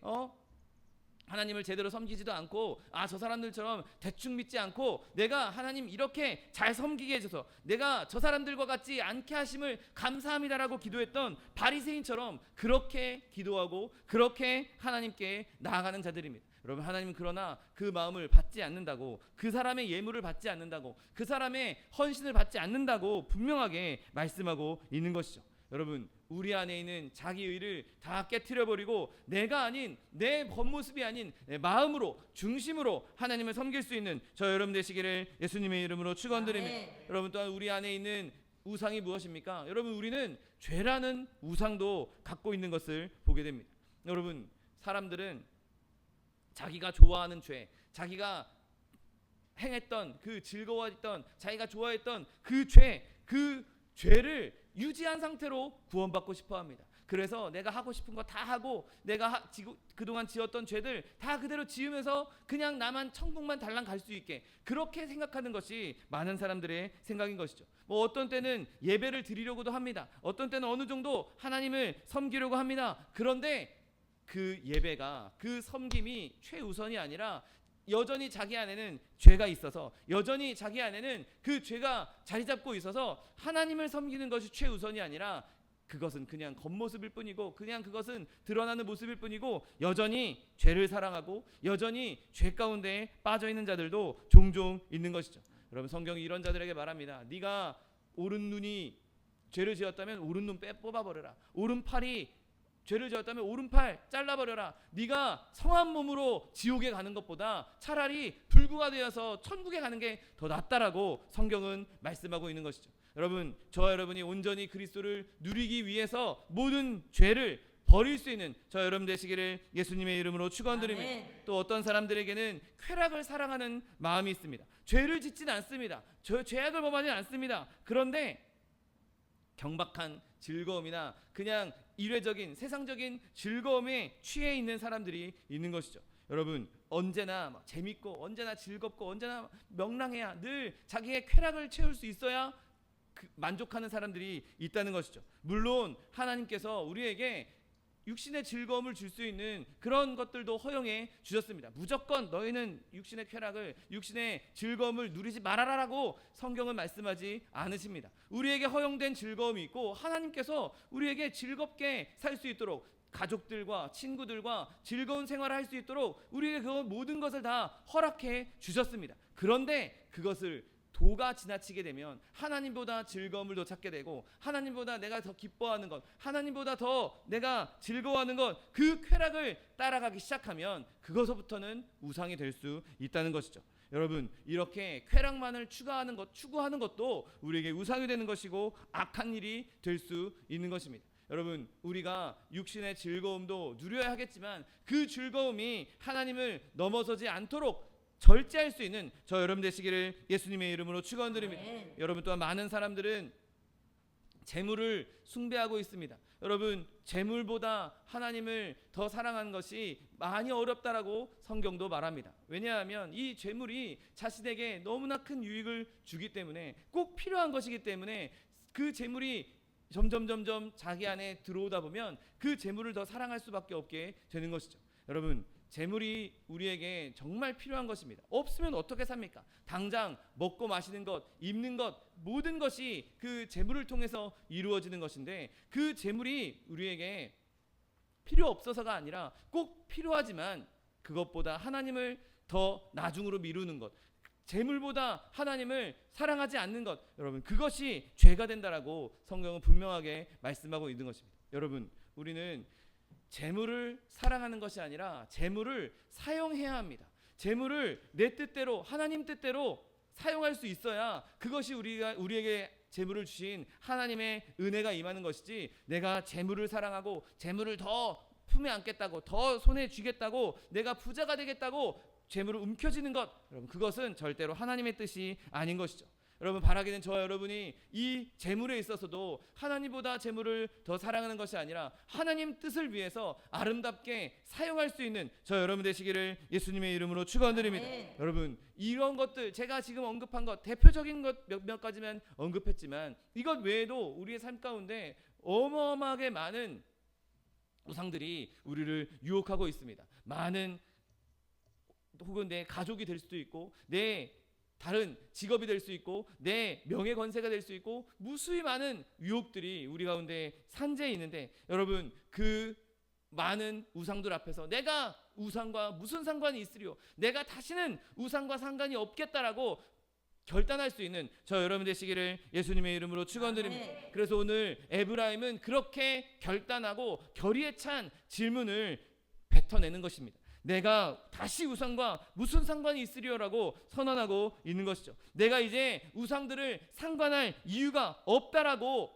Speaker 1: 하나님을 제대로 섬기지도 않고 저 사람들처럼 대충 믿지 않고 내가 하나님 이렇게 잘 섬기게 해줘서 내가 저 사람들과 같지 않게 하심을 감사합니다라고 기도했던 바리새인처럼 그렇게 기도하고 그렇게 하나님께 나아가는 자들입니다. 여러분, 하나님은 그러나 그 마음을 받지 않는다고, 그 사람의 예물을 받지 않는다고, 그 사람의 헌신을 받지 않는다고 분명하게 말씀하고 있는 것이죠. 여러분, 우리 안에 있는 자기의를 다 깨트려버리고 내가 아닌, 내 겉모습이 아닌 내 마음으로, 중심으로 하나님을 섬길 수 있는 저 여러분 되시기를 예수님의 이름으로 축원드립니다. 여러분, 또한 우리 안에 있는 우상이 무엇입니까? 여러분, 우리는 죄라는 우상도 갖고 있는 것을 보게 됩니다. 여러분, 사람들은 자기가 좋아하는 죄, 자기가 행했던 그 즐거워했던, 자기가 좋아했던 그 죄를 유지한 상태로 구원받고 싶어합니다. 그래서 내가 하고 싶은 거 다 하고 내가 그동안 지었던 죄들 다 그대로 지으면서 그냥 나만 천국만 달랑 갈 수 있게, 그렇게 생각하는 것이 많은 사람들의 생각인 것이죠. 어떤 때는 예배를 드리려고도 합니다. 어떤 때는 어느 정도 하나님을 섬기려고 합니다. 그런데 그 예배가, 그 섬김이 최우선이 아니라 여전히 자기 안에는 죄가 있어서, 여전히 자기 안에는 그 죄가 자리 잡고 있어서 하나님을 섬기는 것이 최우선이 아니라 그것은 그냥 겉모습일 뿐이고, 그냥 그것은 드러나는 모습일 뿐이고, 여전히 죄를 사랑하고 여전히 죄 가운데 빠져 있는 자들도 종종 있는 것이죠. 여러분, 성경이 이런 자들에게 말합니다. 네가 오른 눈이 죄를 지었다면 오른 눈 뽑아버려라. 오른팔이 죄를 지었다면 오른팔 잘라버려라. 네가 성한 몸으로 지옥에 가는 것보다 차라리 불구가 되어서 천국에 가는 게 더 낫다라고 성경은 말씀하고 있는 것이죠. 여러분, 저와 여러분이 온전히 그리스도를 누리기 위해서 모든 죄를 버릴 수 있는 저 여러분 되시기를 예수님의 이름으로 축원드립니다.
Speaker 3: 아멘.
Speaker 1: 또 어떤 사람들에게는 쾌락을 사랑하는 마음이 있습니다. 죄를 짓지는 않습니다. 죄악을 범하지 않습니다. 그런데 경박한 즐거움이나 그냥 일회적인 세상적인 즐거움에 취해 있는 사람들이 있는 것이죠. 여러분, 언제나 재밌고 언제나 즐겁고 언제나 명랑해야, 늘 자기의 쾌락을 채울 수 있어야 만족하는 사람들이 있다는 것이죠. 물론 하나님께서 우리에게 육신의 즐거움을 줄 수 있는 그런 것들도 허용해 주셨습니다. 무조건 너희는 육신의 쾌락을, 육신의 즐거움을 누리지 말아라라고 성경은 말씀하지 않으십니다. 우리에게 허용된 즐거움이 있고, 하나님께서 우리에게 즐겁게 살 수 있도록, 가족들과 친구들과 즐거운 생활을 할 수 있도록 우리에게 그 모든 것을 다 허락해 주셨습니다. 그런데 그것을 도가 지나치게 되면 하나님보다 즐거움을 더 찾게 되고, 하나님보다 내가 더 기뻐하는 것, 하나님보다 더 내가 즐거워하는 것, 그 쾌락을 따라가기 시작하면 그것부터는 우상이 될 수 있다는 것이죠. 여러분, 이렇게 쾌락만을 추구하는 것도 우리에게 우상이 되는 것이고 악한 일이 될 수 있는 것입니다. 여러분, 우리가 육신의 즐거움도 누려야 하겠지만 그 즐거움이 하나님을 넘어서지 않도록 절제할 수 있는 저 여러분 되시기를 예수님의 이름으로 축원드립니다. 여러분, 또한 많은 사람들은 재물을 숭배하고 있습니다. 여러분, 재물보다 하나님을 더 사랑하는 것이 많이 어렵다라고 성경도 말합니다. 왜냐하면 이 재물이 자신에게 너무나 큰 유익을 주기 때문에, 꼭 필요한 것이기 때문에 그 재물이 점점 자기 안에 들어오다 보면 그 재물을 더 사랑할 수밖에 없게 되는 것이죠. 여러분, 재물이 우리에게 정말 필요한 것입니다. 없으면 어떻게 삽니까? 당장 먹고 마시는 것, 입는 것, 모든 것이 그 재물을 통해서 이루어지는 것인데, 그 재물이 우리에게 필요 없어서가 아니라 꼭 필요하지만 그것보다 하나님을 더 나중으로 미루는 것, 재물보다 하나님을 사랑하지 않는 것, 여러분, 그것이 죄가 된다라고 성경은 분명하게 말씀하고 있는 것입니다. 여러분, 우리는 재물을 사랑하는 것이 아니라 재물을 사용해야 합니다. 재물을 내 뜻대로, 하나님 뜻대로 사용할 수 있어야 그것이 우리에게 재물을 주신 하나님의 은혜가 임하는 것이지, 내가 재물을 사랑하고 재물을 더 품에 안겠다고, 더 손에 쥐겠다고, 내가 부자가 되겠다고 재물을 움켜쥐는 것, 여러분, 그것은 절대로 하나님의 뜻이 아닌 것이죠. 여러분, 바라기는 저와 여러분이 이 재물에 있어서도 하나님보다 재물을 더 사랑하는 것이 아니라 하나님 뜻을 위해서 아름답게 사용할 수 있는 저 여러분 되시기를 예수님의 이름으로 축원드립니다. 여러분, 이런 것들, 제가 지금 언급한 것, 대표적인 것 몇 가지만 언급했지만 이것 외에도 우리의 삶 가운데 어마어마하게 많은 우상들이 우리를 유혹하고 있습니다. 많은, 혹은 내 가족이 될 수도 있고, 내 다른 직업이 될 수 있고, 내 명예 권세가 될 수 있고, 무수히 많은 유혹들이 우리 가운데 산재해 있는데, 여러분, 그 많은 우상들 앞에서 내가 우상과 무슨 상관이 있으리요, 내가 다시는 우상과 상관이 없겠다라고 결단할 수 있는 저 여러분 되시기를 예수님의 이름으로 축원드립니다. 그래서 오늘 에브라임은 그렇게 결단하고 결의에 찬 질문을 뱉어내는 것입니다. 내가 다시 우상과 무슨 상관이 있으리요라고 선언하고 있는 것이죠. 내가 이제 우상들을 상관할 이유가 없다라고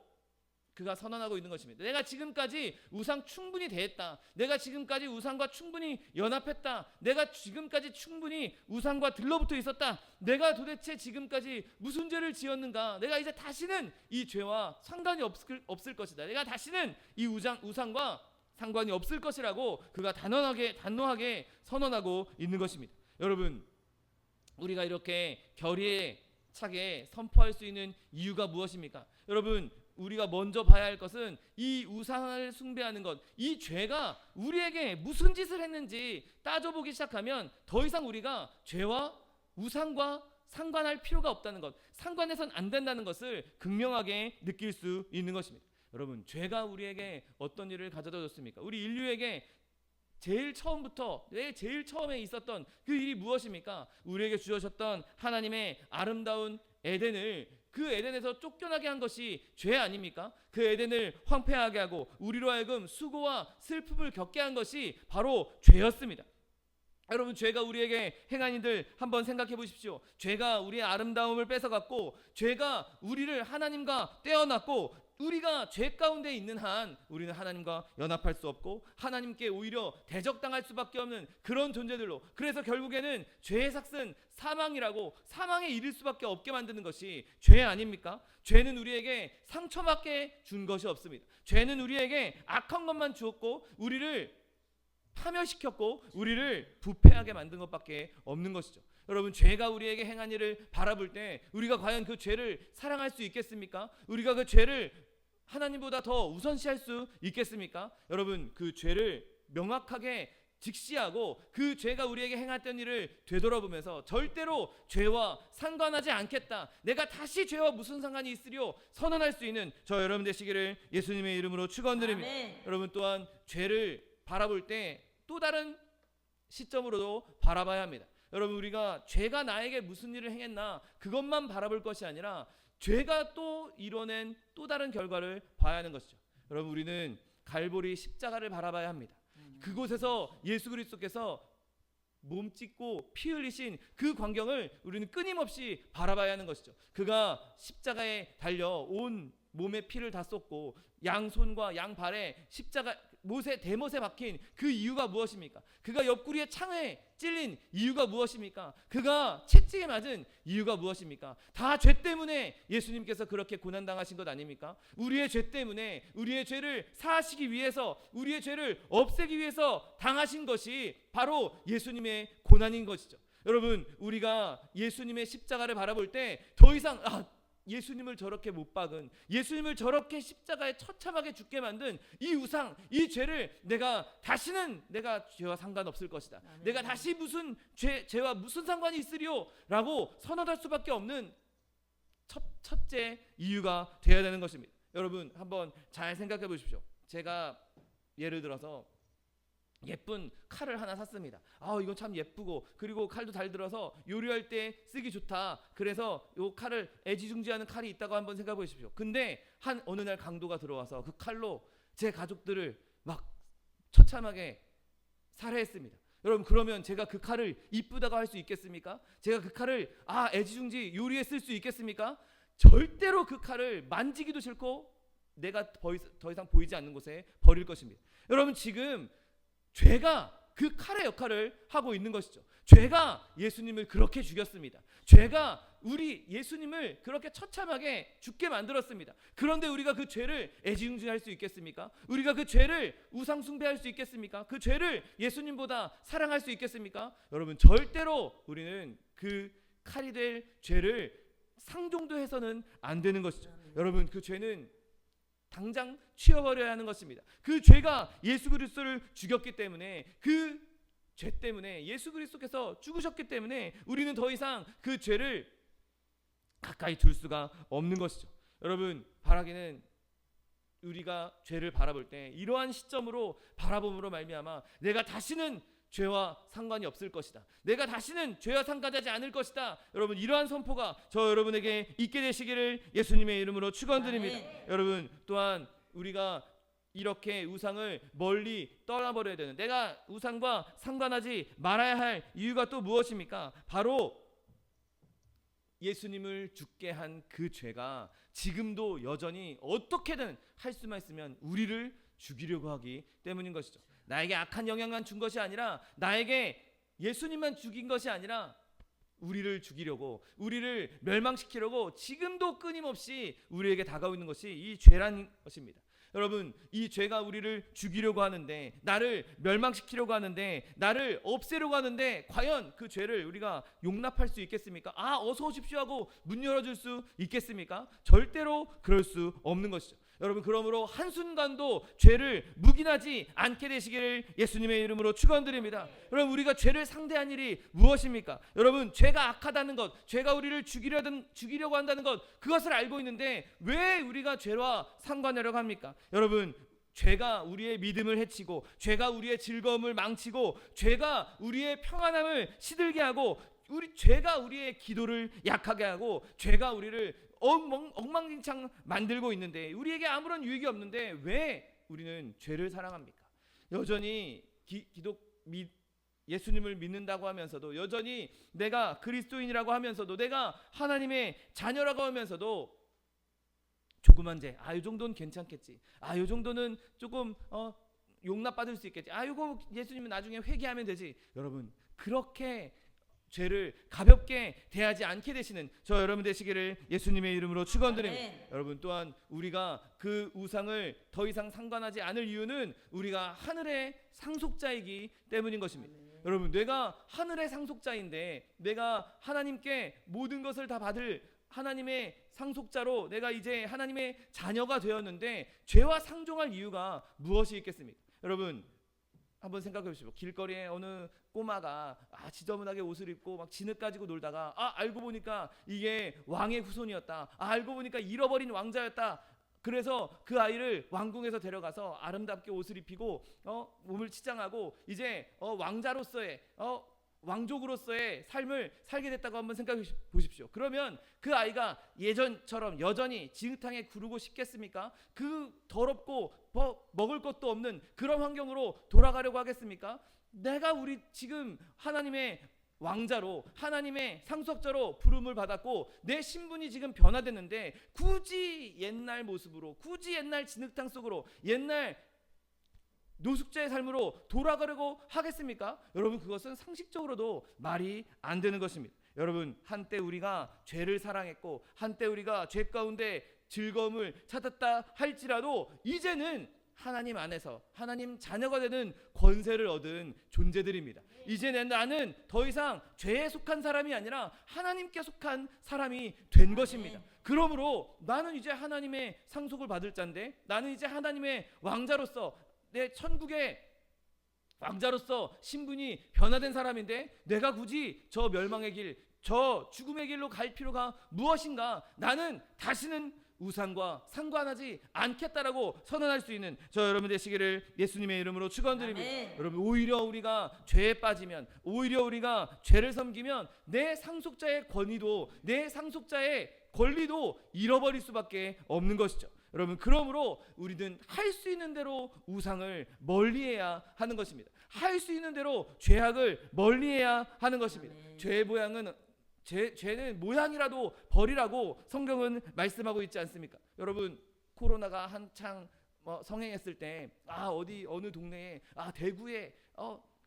Speaker 1: 그가 선언하고 있는 것입니다. 내가 지금까지 우상 충분히 대했다. 내가 지금까지 우상과 충분히 연합했다. 내가 지금까지 충분히 우상과 들러붙어 있었다. 내가 도대체 지금까지 무슨 죄를 지었는가? 내가 이제 다시는 이 죄와 상관이 없을 것이다. 내가 다시는 이 우상과 상관이 없을 것이라고 그가 단호하게 선언하고 있는 것입니다. 여러분, 우리가 이렇게 결의에 차게 선포할 수 있는 이유가 무엇입니까? 여러분, 우리가 먼저 봐야 할 것은 이 우상을 숭배하는 것, 이 죄가 우리에게 무슨 짓을 했는지 따져보기 시작하면 더 이상 우리가 죄와 우상과 상관할 필요가 없다는 것, 상관해서는 안 된다는 것을 극명하게 느낄 수 있는 것입니다.
Speaker 4: 여러분, 죄가 우리에게 어떤 일을 가져다 줬습니까? 우리 인류에게 제일 처음부터 제일 처음에 있었던 그 일이 무엇입니까? 우리에게 주셨던 하나님의 아름다운 에덴을, 그 에덴에서 쫓겨나게 한 것이 죄 아닙니까? 그 에덴을 황폐하게 하고 우리로 하여금 수고와 슬픔을 겪게 한 것이 바로 죄였습니다. 여러분, 죄가 우리에게 행한 일들 한번 생각해 보십시오. 죄가 우리의 아름다움을 뺏어갔고, 죄가 우리를 하나님과 떼어놨고, 우리가 죄 가운데 있는 한 우리는 하나님과 연합할 수 없고 하나님께 오히려 대적당할 수밖에 없는 그런 존재들로, 그래서 결국에는 죄의 삭은 사망이라고, 사망에 이를 수밖에 없게 만드는 것이 죄 아닙니까? 죄는 우리에게 상처밖에 준 것이 없습니다. 죄는 우리에게 악한 것만 주었고 우리를 파멸시켰고 우리를 부패하게 만든 것밖에 없는 것이죠. 여러분, 죄가 우리에게 행한 일을 바라볼 때 우리가 과연 그 죄를 사랑할 수 있겠습니까? 우리가 그 죄를 하나님보다 더 우선시할 수 있겠습니까? 여러분, 그 죄를 명확하게 직시하고 그 죄가 우리에게 행했던 일을 되돌아보면서 절대로 죄와 상관하지 않겠다, 내가 다시 죄와 무슨 상관이 있으리요 선언할 수 있는 저 여러분 되시기를 예수님의 이름으로 축원드립니다.
Speaker 3: 아멘.
Speaker 4: 여러분, 또한 죄를 바라볼 때 또 다른 시점으로도 바라봐야 합니다. 여러분, 우리가 죄가 나에게 무슨 일을 행했나 그것만 바라볼 것이 아니라 죄가 또 이뤄낸 또 다른 결과를 봐야 하는 것이죠. 여러분, 우리는 갈보리 십자가를 바라봐야 합니다. 그곳에서 예수 그리스도께서 몸 찢고 피 흘리신 그 광경을 우리는 끊임없이 바라봐야 하는 것이죠. 그가 십자가에 달려 온 몸에 피를 다 쏟고 양손과 양발에 십자가 대못에 박힌 그 이유가 무엇입니까? 그가 옆구리에 창에 찔린 이유가 무엇입니까? 그가 채찍에 맞은 이유가 무엇입니까? 다 죄 때문에 예수님께서 그렇게 고난당하신 것 아닙니까? 우리의 죄 때문에, 우리의 죄를 사하시기 위해서, 우리의 죄를 없애기 위해서 당하신 것이 바로 예수님의 고난인 것이죠. 여러분, 우리가 예수님의 십자가를 바라볼 때 더 이상 예수님을 저렇게 못 박은, 예수님을 저렇게 십자가에 처참하게 죽게 만든 이 우상, 이 죄를 다시는 내가 죄와 상관없을 것이다, 내가 다시 무슨 죄와 무슨 상관이 있으리요 라고 선언할 수밖에 없는 첫째 이유가 되어야 되는 것입니다. 여러분, 한번 잘 생각해 보십시오. 제가 예를 들어서 예쁜 칼을 하나 샀습니다. 이건 참 예쁘고, 그리고 칼도 잘 들어서 요리할 때 쓰기 좋다, 그래서 요 칼을 애지중지하는 칼이 있다고 한번 생각해 보십시오. 근데 어느 날 강도가 들어와서 그 칼로 제 가족들을 막 처참하게 살해했습니다. 여러분, 그러면 제가 그 칼을 이쁘다고 할 수 있겠습니까? 제가 그 칼을 애지중지 요리에 쓸 수 있겠습니까? 절대로 그 칼을 만지기도 싫고 내가 더 이상 보이지 않는 곳에 버릴 것입니다. 여러분, 지금 죄가 그 칼의 역할을 하고 있는 것이죠. 죄가 예수님을 그렇게 죽였습니다. 죄가 우리 예수님을 그렇게 처참하게 죽게 만들었습니다. 그런데 우리가 그 죄를 애지중지할 수 있겠습니까? 우리가 그 죄를 우상 숭배할 수 있겠습니까? 그 죄를 예수님보다 사랑할 수 있겠습니까? 여러분, 절대로 우리는 그 칼이 될 죄를 상종도 해서는 안 되는 것이죠. 여러분, 그 죄는 당장 치워버려야 하는 것입니다. 그 죄가 예수 그리스도를 죽였기 때문에, 그 죄 때문에 예수 그리스도께서 죽으셨기 때문에 우리는 더 이상 그 죄를 가까이 둘 수가 없는 것이죠. 여러분, 바라기는 우리가 죄를 바라볼 때 이러한 시점으로 바라봄으로 말미암아 내가 다시는 죄와 상관이 없을 것이다, 내가 다시는 죄와 상관하지 않을 것이다, 여러분, 이러한 선포가 저 여러분에게 있게 되시기를 예수님의 이름으로 축원드립니다. 여러분, 또한 우리가 이렇게 우상을 멀리 떠나버려야 되는, 내가 우상과 상관하지 말아야 할 이유가 또 무엇입니까? 바로 예수님을 죽게 한 그 죄가 지금도 여전히 어떻게든 할 수만 있으면 우리를 죽이려고 하기 때문인 것이죠. 나에게 악한 영향만 준 것이 아니라, 나에게 예수님만 죽인 것이 아니라 우리를 죽이려고, 우리를 멸망시키려고 지금도 끊임없이 우리에게 다가오고 있는 것이 이 죄라는 것입니다. 여러분, 이 죄가 우리를 죽이려고 하는데, 나를 멸망시키려고 하는데, 나를 없애려고 하는데, 과연 그 죄를 우리가 용납할 수 있겠습니까? 어서 오십시오 하고 문 열어줄 수 있겠습니까? 절대로 그럴 수 없는 것이죠. 여러분 그러므로 한순간도 죄를 묵인하지 않게 되시기를 예수님의 이름으로 축원드립니다. 여러분 우리가 죄를 상대한 일이 무엇입니까? 여러분 죄가 악하다는 것, 죄가 우리를 죽이려고 한다는 것, 그것을 알고 있는데 왜 우리가 죄와 상관하려고 합니까? 여러분 죄가 우리의 믿음을 해치고, 죄가 우리의 즐거움을 망치고, 죄가 우리의 평안함을 시들게 하고, 죄가 우리의 기도를 약하게 하고, 죄가 우리를 엉망진창 만들고 있는데, 우리에게 아무런 유익이 없는데 왜 우리는 죄를 사랑합니까? 여전히 예수님을 믿는다고 하면서도, 여전히 내가 그리스도인이라고 하면서도, 내가 하나님의 자녀라고 하면서도 조그만 죄, 이 정도는 괜찮겠지, 이 정도는 조금 용납받을 수 있겠지, 이거 예수님은 나중에 회개하면 되지. 여러분 그렇게 죄를 가볍게 대하지 않게 되시는 저 여러분 되시기를 예수님의 이름으로 축원드립니다. 여러분 또한 우리가 그 우상을 더 이상 상관하지 않을 이유는 우리가 하늘의 상속자이기 때문인 것입니다. 여러분 내가 하늘의 상속자인데, 내가 하나님께 모든 것을 다 받을 하나님의 상속자로 내가 이제 하나님의 자녀가 되었는데 죄와 상종할 이유가 무엇이 있겠습니까? 여러분 한번 생각해 보십시오. 길거리에 어느 꼬마가 지저분하게 옷을 입고 막 진흙 가지고 놀다가 알고 보니까 이게 왕의 후손이었다, 알고 보니까 잃어버린 왕자였다. 그래서 그 아이를 왕궁에서 데려가서 아름답게 옷을 입히고 몸을 치장하고 이제 왕자로서의 왕족으로서의 삶을 살게 됐다고 한번 생각해 보십시오. 그러면 그 아이가 예전처럼 여전히 진흙탕에 구르고 싶겠습니까? 그 더럽고 먹을 것도 없는 그런 환경으로 돌아가려고 하겠습니까? 내가 우리 지금 하나님의 왕자로, 하나님의 상속자로 부름을 받았고 내 신분이 지금 변화됐는데 굳이 옛날 모습으로, 굳이 옛날 진흙탕 속으로, 옛날 노숙자의 삶으로 돌아가려고 하겠습니까? 여러분 그것은 상식적으로도 말이 안 되는 것입니다. 여러분 한때 우리가 죄를 사랑했고 한때 우리가 죄 가운데 즐거움을 찾았다 할지라도 이제는 하나님 안에서 하나님 자녀가 되는 권세를 얻은 존재들입니다. 이제 나는 더 이상 죄에 속한 사람이 아니라 하나님께 속한 사람이 된 것입니다. 그러므로 나는 이제 하나님의 상속을 받을 자인데, 나는 이제 하나님의 왕자로서, 내 천국의 왕자로서 신분이 변화된 사람인데 내가 굳이 저 멸망의 길, 저 죽음의 길로 갈 필요가 무엇인가? 나는 다시는 우상과 상관하지 않겠다라고 선언할 수 있는 저 여러분 되시기를 예수님의 이름으로 축원드립니다. 여러분 오히려 우리가 죄에 빠지면, 오히려 우리가 죄를 섬기면 내 상속자의 권위도, 내 상속자의 권리도 잃어버릴 수밖에 없는 것이죠. 여러분 그러므로 우리는 할 수 있는 대로 우상을 멀리해야 하는 것입니다. 할 수 있는 대로 죄악을 멀리해야 하는 것입니다. 죄는 모양이라도 버리라고 성경은 말씀하고 있지 않습니까? 여러분 코로나가 한창 성행했을 때 어느 동네에 대구에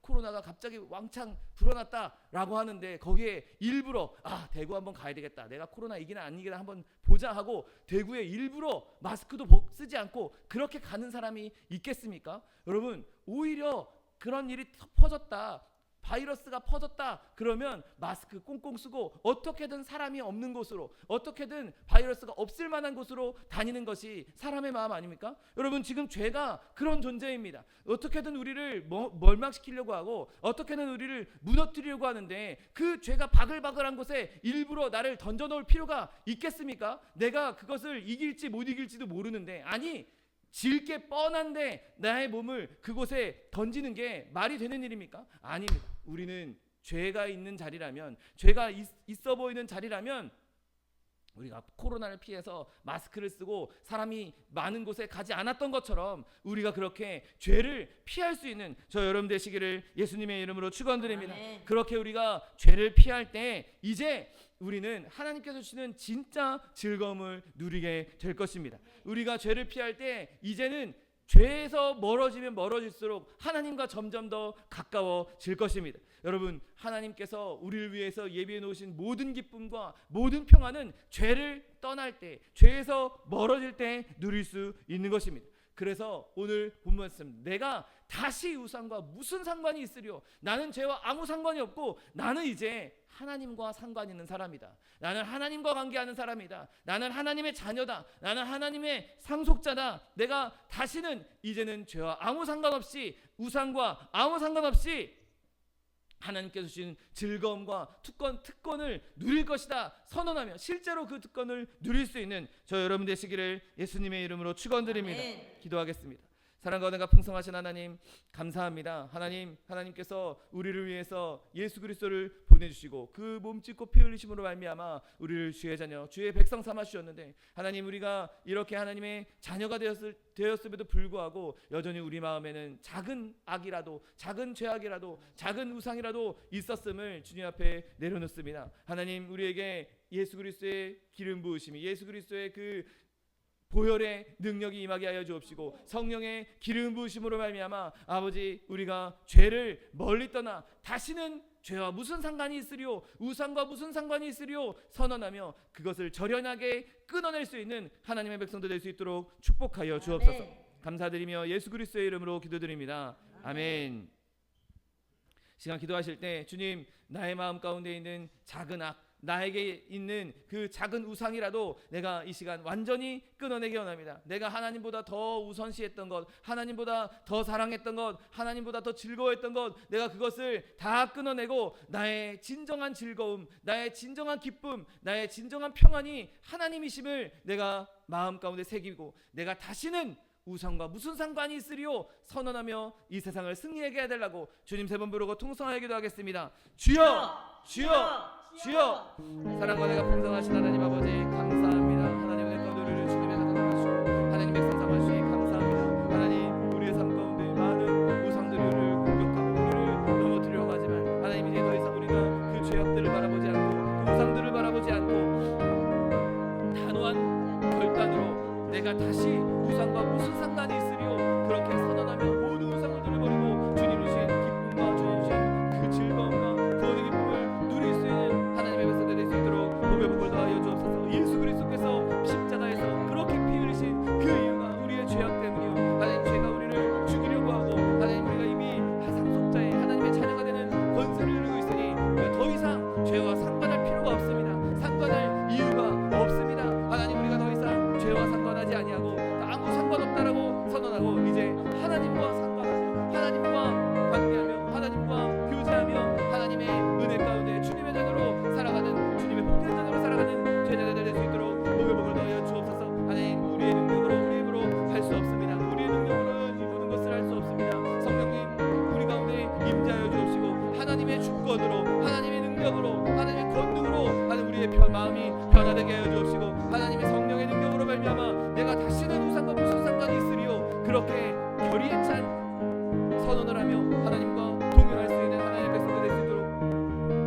Speaker 4: 코로나가 갑자기 왕창 불어났다라고 하는데 거기에 일부러 대구 한번 가야 되겠다, 내가 코로나 이기나 안 이기나 한번 보자 하고 대구에 일부러 마스크도 쓰지 않고 그렇게 가는 사람이 있겠습니까? 여러분 오히려 그런 일이 퍼졌다, 바이러스가 퍼졌다 그러면 마스크 꽁꽁 쓰고 어떻게든 사람이 없는 곳으로, 어떻게든 바이러스가 없을 만한 곳으로 다니는 것이 사람의 마음 아닙니까? 여러분 지금 죄가 그런 존재입니다. 어떻게든 우리를 멸망시키려고 하고 어떻게든 우리를 무너뜨리려고 하는데 그 죄가 바글바글한 곳에 일부러 나를 던져놓을 필요가 있겠습니까? 내가 그것을 이길지 못 이길지도 모르는데, 아니 질게 뻔한데 나의 몸을 그곳에 던지는 게 말이 되는 일입니까? 아닙니다. 우리는 죄가 있는 자리라면, 죄가 있어 보이는 자리라면 우리가 코로나를 피해서 마스크를 쓰고 사람이 많은 곳에 가지 않았던 것처럼 우리가 그렇게 죄를 피할 수 있는 저 여러분 되시기를 예수님의 이름으로 축원드립니다. 그렇게 우리가 죄를 피할 때 이제 우리는 하나님께서 주시는 진짜 즐거움을 누리게 될 것입니다. 우리가 죄를 피할 때 이제는 죄에서 멀어지면 멀어질수록 하나님과 점점 더 가까워질 것입니다. 여러분 하나님께서 우리를 위해서 예비해 놓으신 모든 기쁨과 모든 평안은 죄를 떠날 때, 죄에서 멀어질 때 누릴 수 있는 것입니다. 그래서 오늘 본 말씀, 내가 다시 우상과 무슨 상관이 있으리요? 나는 죄와 아무 상관이 없고 나는 이제 하나님과 상관 있는 사람이다. 나는 하나님과 관계하는 사람이다. 나는 하나님의 자녀다. 나는 하나님의 상속자다. 내가 다시는 이제는 죄와 아무 상관없이 우상과 아무 상관없이 하나님께서 주신 즐거움과 특권을 누릴 것이다 선언하며 실제로 그 특권을 누릴 수 있는 저 여러분 되시기를 예수님의 이름으로 축원드립니다.
Speaker 3: 아멘.
Speaker 4: 기도하겠습니다. 사랑과 은혜가 풍성하신 하나님 감사합니다. 하나님께서 우리를 위해서 예수 그리스도를 보내주시고 그 몸짓고 피 흘리심으로 말미암아 우리를 주의 자녀 주의 백성 삼아 주셨는데 하나님, 우리가 이렇게 하나님의 자녀가 되었음에도 불구하고 여전히 우리 마음에는 작은 악이라도, 작은 죄악이라도, 작은 우상이라도 있었음을 주님 앞에 내려놓습니다. 하나님, 우리에게 예수 그리스도의 기름 부으심이, 예수 그리스도의 그 보혈의 능력이 임하게 하여 주옵시고 성령의 기름 부으심으로 말미암아 아버지, 우리가 죄를 멀리 떠나 다시는 죄와 무슨 상관이 있으리요, 우상과 무슨 상관이 있으리요 선언하며 그것을 절연하게 끊어낼 수 있는 하나님의 백성들 될 수 있도록 축복하여 주옵소서. 감사드리며 예수 그리스도의 이름으로 기도드립니다. 아멘. 시간 기도하실 때 주님, 나의 마음 가운데 있는 작은 악, 나에게 있는 그 작은 우상이라도 내가 이 시간 완전히 끊어내기 원합니다. 내가 하나님보다 더 우선시했던 것, 하나님보다 더 사랑했던 것, 하나님보다 더 즐거워했던 것, 내가 그것을 다 끊어내고 나의 진정한 즐거움, 나의 진정한 기쁨, 나의 진정한 평안이 하나님이심을 내가 마음 가운데 새기고 내가 다시는 우상과 무슨 상관이 있으리요 선언하며 이 세상을 승리하게 해달라고 주님 세 번 부르고 통성하여 기도하겠습니다. 주여, 주여, 주여. 사랑과 내가 풍성하신 하나님 아버지 감사합니다. 하나님의 거두를 주님의 나타나시고 하나님 백성 삼아주시니 감사합니다. 하나님, 우리의 삶 가운데 많은 우상들이 우리를 공격하고 우리를 넘어뜨리려고 하지만 하나님, 이제 더 이상 우리가 그 죄악들을 바라보지 않고 그 우상들을 바라보지 않고 단호한 결단으로 내가 다시 우상과 무슨 상관이 있으리요 그렇게 선언하며 모든 우상을 들어버리고 주님 주신 기쁨과 주님 주신 그 즐거움과 구원의 기쁨을 누릴 수 있는 하나님의 백성들 될 수 있도록 복의 복을 더하여 주옵소서. 예수 그리스도께서 십자가에서 그렇게 피 흘리신 그 이유가 우리의 죄악 때문이요, 하나님, 죄가 우리를 죽이려고 하고 하나님, 우리가 이미 상속자의 하나님의 자녀가 되는 권세를 누리고 있으니 우리가 더 이상 죄와 상관할 필요가 없습니다. 상관할 이유가 없습니다. 하나님, 우리가 더 이상 죄와 상관하지 아니하고 아무 상관없다라고 선언하고 이제 하나님과 상관하며 하나님과 관계하며 하나님과 교제하며 하나님의 은혜 가운데 주님의 자녀로 살아가는, 주님의 복된 자녀로 살아가는 제자들 될 수 있도록 복의 복을 더하여 주옵소서. 하나님, 우리의 능력으로 우리 힘으로 할 수 없습니다. 우리의 능력으로는 이 모든 것을 할 수 없습니다. 성령님, 우리 가운데 임재하여 주옵시고 하나님의 주권으로, 하나님의 능력으로, 하나님의 권능으로 하는 우리의 마음이 변화되게 하여 주옵시고 하나님의 성령의 능력으로 말미암아 내가 다시는 우상과 무슨 상관이 있으리요 그렇게 결의에 찬 선언을 하며 하나님과 동행할 수 있는 하나님의 백성들 될 수 있도록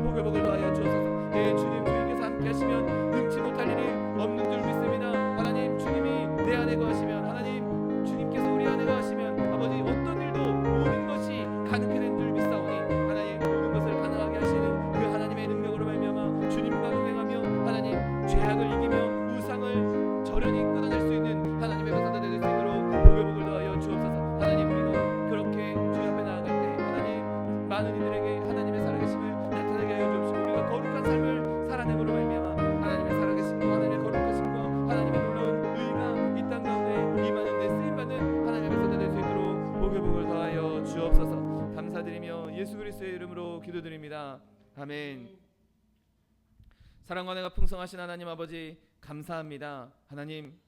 Speaker 4: 복의 복을 더하여 주옵소서. 예, 주님, 주님께서 함께 하시면 능치 못할 일이 없는 줄 믿습니다. 하나님, 주님이 내 안에 거하시면, 하나님 주님께서 우리 안에 거하시면 아버지, 어떤 일도 모든 것이 가능케 된 줄 믿사오니 하나님, 모든 것을 가능하게 하시는 그 하나님의 능력으로 말미암아 주님과 동행하며 하나님, 죄악을 이기며 우상을 절연히 끊어낼 수 있는 하나님의 백성들 될 수 있도록 복의 복을 더하여 주옵소서. 하나님, 우리가 그렇게 주님 앞에 나아갈 때 하나님, 많은 이들에게 하나님의 살아계심을 나타나게 하여 주옵시고 우리가 거룩한 삶을 살아내므로 말미암아 하나님의 살아계심과 하나님의 거룩하심과 하나님의 놀라운 의가 이 땅 가운데 임하는 데 쓰임받는 하나님의 백성들 될 수 있도록 복의 복을 더하여 주옵소서. 감사드리며 예수 그리스도의 이름으로 기도드립니다. 아멘. 사랑과 은혜가 풍성하신 하나님 아버지 감사합니다.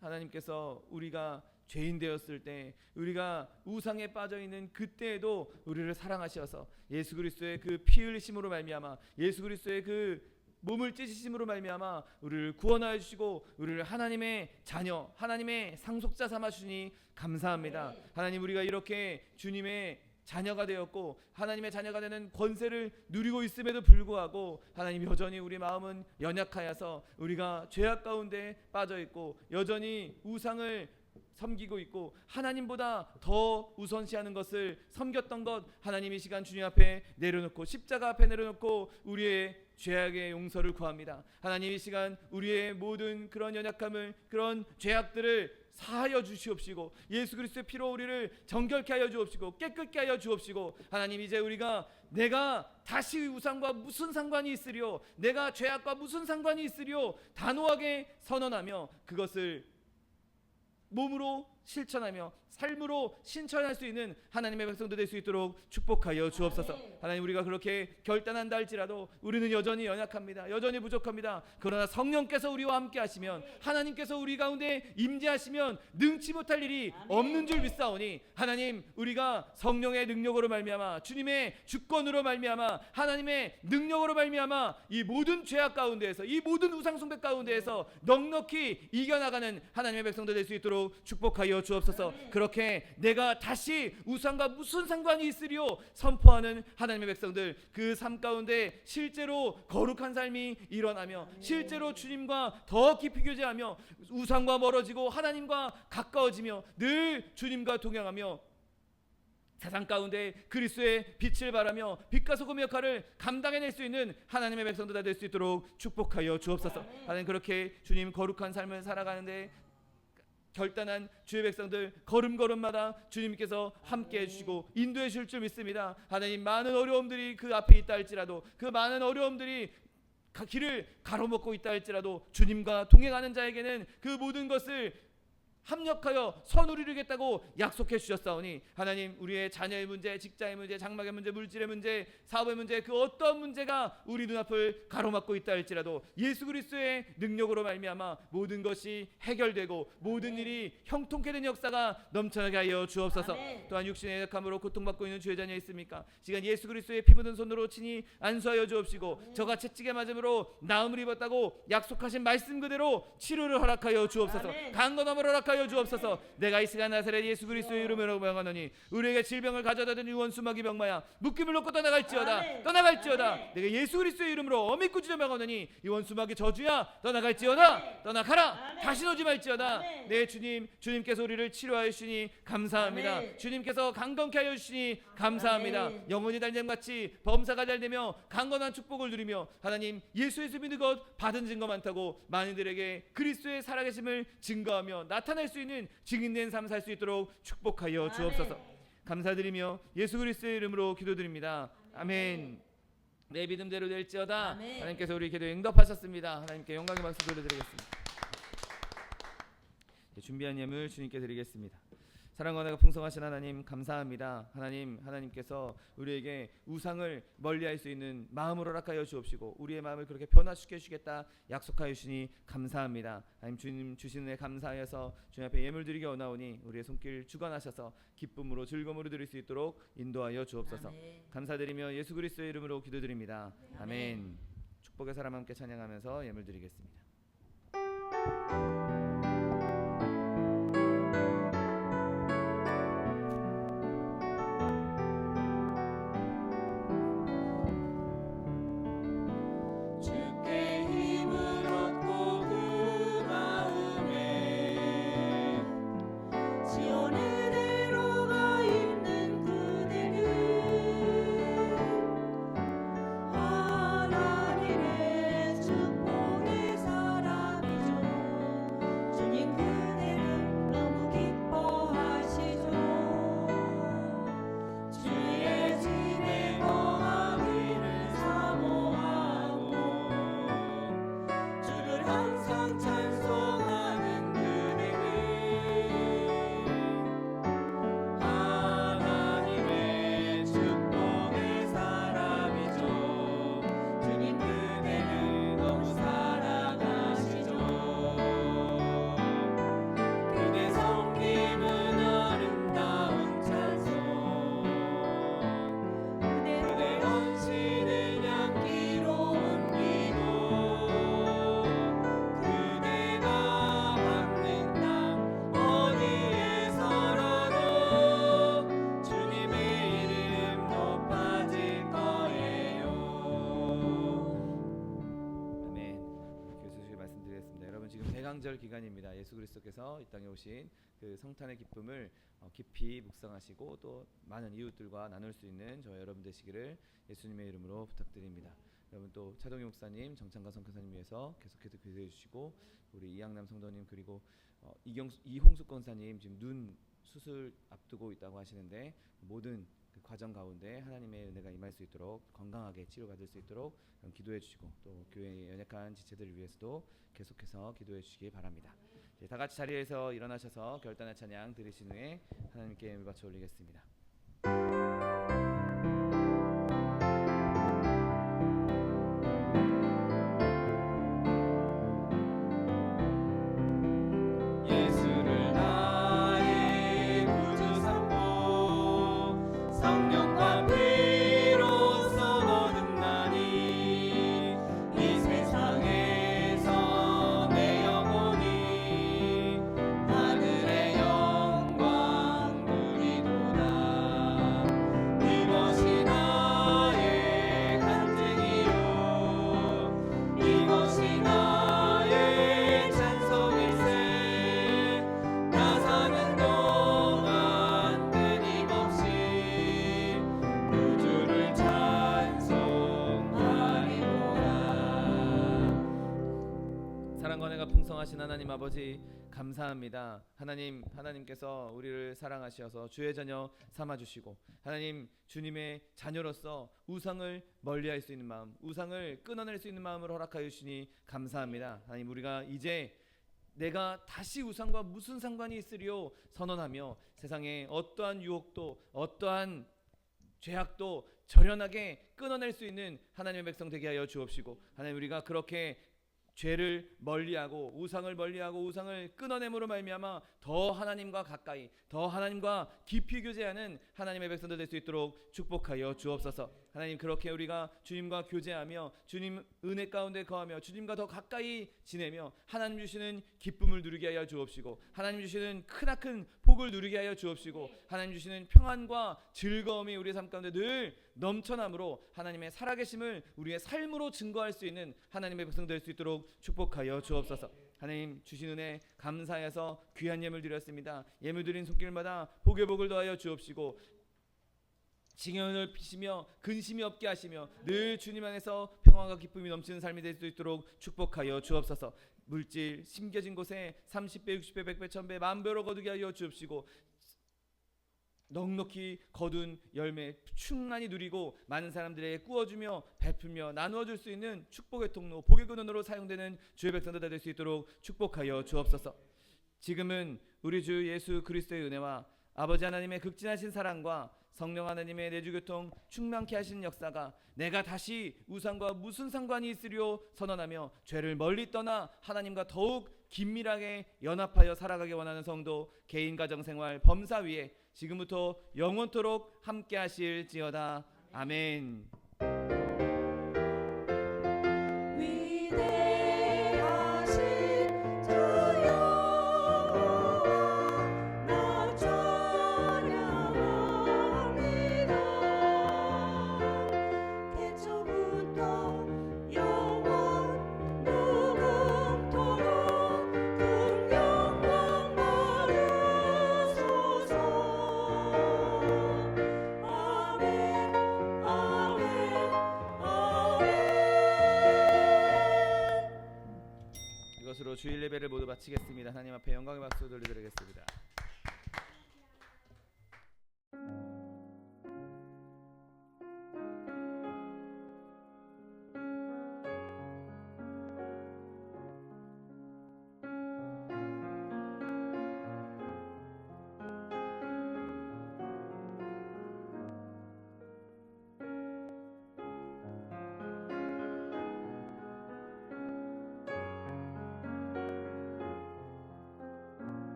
Speaker 4: 하나님께서 우리가 죄인 되었을 때, 우리가 우상에 빠져 있는 그때에도 우리를 사랑하셔서 예수 그리스도의 그 피 흘리심으로 말미암아, 예수 그리스도의 그 몸을 찢으심으로 말미암아 우리를 구원하여 주시고 우리를 하나님의 자녀, 하나님의 상속자 삼아 주시니 감사합니다. 하나님, 우리가 이렇게 주님의 자녀가 되었고 하나님의 자녀가 되는 권세를 누리고 있음에도 불구하고 하나님, 여전히 우리 마음은 연약하여서 우리가 죄악 가운데 빠져 있고 여전히 우상을 섬기고 있고 하나님보다 더 우선시하는 것을 섬겼던 것, 하나님 이 시간 주님 앞에 내려놓고 십자가 앞에 내려놓고 우리의 죄악의 용서를 구합니다. 하나님 이 시간 우리의 모든 그런 연약함을, 그런 죄악들을 사하여 주시옵시고 예수 그리스도의 피로 우리를 정결케 하여 주옵시고 깨끗게 하여 주옵시고 하나님 이제 우리가 내가 다시 우상과 무슨 상관이 있으리요, 내가 죄악과 무슨 상관이 있으리요 단호하게 선언하며 그것을 몸으로 실천하며 삶으로 실천할 수 있는 하나님의 백성도 될 수 있도록 축복하여 주옵소서. 하나님 우리가 그렇게 결단한다 할지라도 우리는 여전히 연약합니다. 여전히 부족합니다. 그러나 성령께서 우리와 함께 하시면, 하나님께서 우리 가운데 임재하시면 능치 못할 일이 없는 줄 믿사오니 하나님 우리가 성령의 능력으로 말미암아 주님의 주권으로 말미암아 하나님의 능력으로 말미암아 이 모든 죄악 가운데에서, 이 모든 우상 숭배 가운데에서 넉넉히 이겨나가는 하나님의 백성도 될 수 있도록 축복하여 주옵소서. 그렇게 내가 다시 우상과 무슨 상관이 있으리요 선포하는 하나님의 백성들, 그 삶 가운데 실제로 거룩한 삶이 일어나며 실제로 주님과 더 깊이 교제하며 우상과 멀어지고 하나님과 가까워지며 늘 주님과 동행하며 세상 가운데 그리스도의 빛을 발하며 빛과 소금의 역할을 감당해낼 수 있는 하나님의 백성들 다 될 수 있도록 축복하여 주옵소서. 하나님 그렇게 주님 거룩한 삶을 살아가는데 결단한 주의 백성들 걸음걸음마다 주님께서 함께해 주시고 인도해 주실 줄 믿습니다. 하나님 많은 어려움들이 그 앞에 있다 할지라도, 그 많은 어려움들이 길을 가로막고 있다 할지라도 주님과 동행하는 자에게는 그 모든 것을 합력하여 선을 이루겠다고 약속해 주셨사오니 하나님 우리의 자녀의 문제, 직장의 문제, 장막의 문제, 물질의 문제, 사업의 문제, 그 어떤 문제가 우리 눈앞을 가로막고 있다 할지라도 예수 그리스도의 능력으로 말미암아 모든 것이 해결되고 모든 일이 형통케 된 역사가 넘쳐나게 하여 주옵소서. 또한 육신의 약함으로 고통받고 있는 주의 자녀 있습니까? 시간 예수 그리스도의 피 묻은 손으로 친히 안수하여 주옵시고 저가 채찍에 맞음으로 나음을 입었다고 약속하신 말씀 그대로 치료를 허락하여 주옵소서. 강건함을 허락하여 주옵소서. 내가 이 시간 나사렛 예수 그리스도의 이름으로 명하노니 우리에게 질병을 가져다 든 원수마귀 병마야 묶임을 놓고 떠나갈지어다. 떠나갈지어다. 내가 예수 그리스도의 이름으로 어미꾸지 명하노니 이 원수마귀 저주야 떠나갈지어다. 떠나가라. 다시 오지 말지어다. 내 주님, 주님께서 우리를 치료하여 주시니 감사합니다. 주님께서 강건케 하여 주시니 감사합니다. 영혼이 달됨같이 범사가 잘되며 강건한 축복을 누리며 하나님 예수의 믿는 것 받은 증거 많다고 많이들에게 그리스도의 살아계심을 증거하며 나타낼 수 있는 증인된 삶 살 수 있도록 축복하여 주옵소서. 감사드리며 예수 그리스도의 이름으로 기도드립니다. 아멘. 내 믿음대로 될지어다. 하나님께서 우리 기도에 응답하셨습니다. 하나님께 영광의 박수 돌려드리겠습니다. 준비한 예물 주님께 드리겠습니다. 사랑과 은혜가 풍성하신 하나님 감사합니다. 하나님께서 우리에게 우상을 멀리할 수 있는 마음을 허락하여 주옵시고 우리의 마음을 그렇게 변화시켜 주시겠다 약속하여 주시니 감사합니다. 하나님 주님 주신 은혜 감사하여서 주님 앞에 예물 드리게 원하오니 우리의 손길 주관하셔서 기쁨으로 즐거움으로 드릴 수 있도록 인도하여 주옵소서. 감사드리며 예수 그리스도의 이름으로 기도드립니다. 아멘. 축복의 사람 함께 찬양하면서 예물 드리겠습니다. 대강절 기간입니다. 예수 그리스도께서 이 땅에 오신 그 성탄의 기쁨을 깊이 묵상하시고 또 많은 이웃들과 나눌 수 있는 저 여러분 되시기를 예수님의 이름으로 부탁드립니다. 여러분 또 차동희 목사님, 정창가 선교사님 위해서 계속해서 기도해 주시고 우리 이양남 성도님 그리고 이홍숙 권사님 지금 눈 수술 앞두고 있다고 하시는데 모든 그 과정 가운데 하나님의 은혜가 임할 수 있도록 건강하게 치료받을 수 있도록 기도해 주시고 또 교회의 연약한 지체들을 위해서도 계속해서 기도해 주시기 바랍니다. 다 같이 자리에서 일어나셔서 결단의 찬양 드리신 후에 하나님께 예물 바쳐 올리겠습니다. 예수를 나의 구주 삼고 성령과 피로써 거듭나니 이 세상에서 내 영혼이 하늘의 영광 누리도다. 이것이 나의 간증이요 이것이 나의 찬송일세. 나 사는 동안 끊임없이 구주를 찬송하리로다. 사랑과 은혜가 풍성하신 하나님 아버지 감사합니다. 하나님께서 우리를 사랑하셔서 주의 자녀 삼아주시고 하나님 주님의 자녀로서 우상을 멀리할 수 있는 마음, 우상을 끊어낼 수 있는 마음을 허락하여 주시니 감사합니다. 하나님 우리가 이제 내가 다시 우상과 무슨 상관이 있으리요 선언하며 세상에 어떠한 유혹도 어떠한 죄악도 절연하게 끊어낼 수 있는 하나님의 백성 되게 하여 주옵시고 하나님 우리가 그렇게 죄를 멀리하고 우상을 멀리하고 우상을 끊어냄으로 말미암아 더 하나님과 가까이 더 하나님과 깊이 교제하는 하나님의 백성들 될 수 있도록 축복하여 주옵소서. 하나님 그렇게 우리가 주님과 교제하며 주님 은혜 가운데 거하며 주님과 더 가까이 지내며 하나님 주시는 기쁨을 누리게 하여 주옵시고 하나님 주시는 크나큰 복을 누리게 하여 주옵시고 하나님 주시는 평안과 즐거움이 우리의 삶 가운데 늘 넘쳐남으로 하나님의 살아계심을 우리의 삶으로 증거할 수 있는 하나님의 백성 될 수 있도록 축복하여 주옵소서. 하나님 주신 은혜 감사해서 귀한 예물 드렸습니다. 예물 드린 손길마다 복의 복을 더하여 주옵시고 징연을 피시며 근심이 없게 하시며 늘 주님 안에서 평안과 기쁨이 넘치는 삶이 될 수 있도록 축복하여 주옵소서. 물질 심겨진 곳에 30배 60배 100배 1000배 만배로 거두게 하여 주옵시고 넉넉히 거둔 열매 충만히 누리고 많은 사람들에게 꾸어주며 베풀며 나누어줄 수 있는 축복의 통로 복의 근원으로 사용되는 주의 백성들 될 수 있도록 축복하여 주옵소서. 지금은 우리 주 예수 그리스도의 은혜와 아버지 하나님의 극진하신 사랑과 성령 하나님의 내주교통 충만케 하시는 역사가 내가 다시 우상과 무슨 상관이 있으리요 선언하며 죄를 멀리 떠나 하나님과 더욱 긴밀하게 연합하여 살아가게 원하는 성도 개인 가정생활 범사 위에 지금부터 영원토록 함께 하실지어다. 아멘.
Speaker 2: 위대하신 주 여호와 나 찬양합니다. 태초부터 영원 무궁토록 영광 받으소서. 아멘 아멘 아멘.
Speaker 4: 이것으로 주일 예배를 모두 마치겠습니다. 하나님 앞에 영광의 박수 돌려드리겠습니다.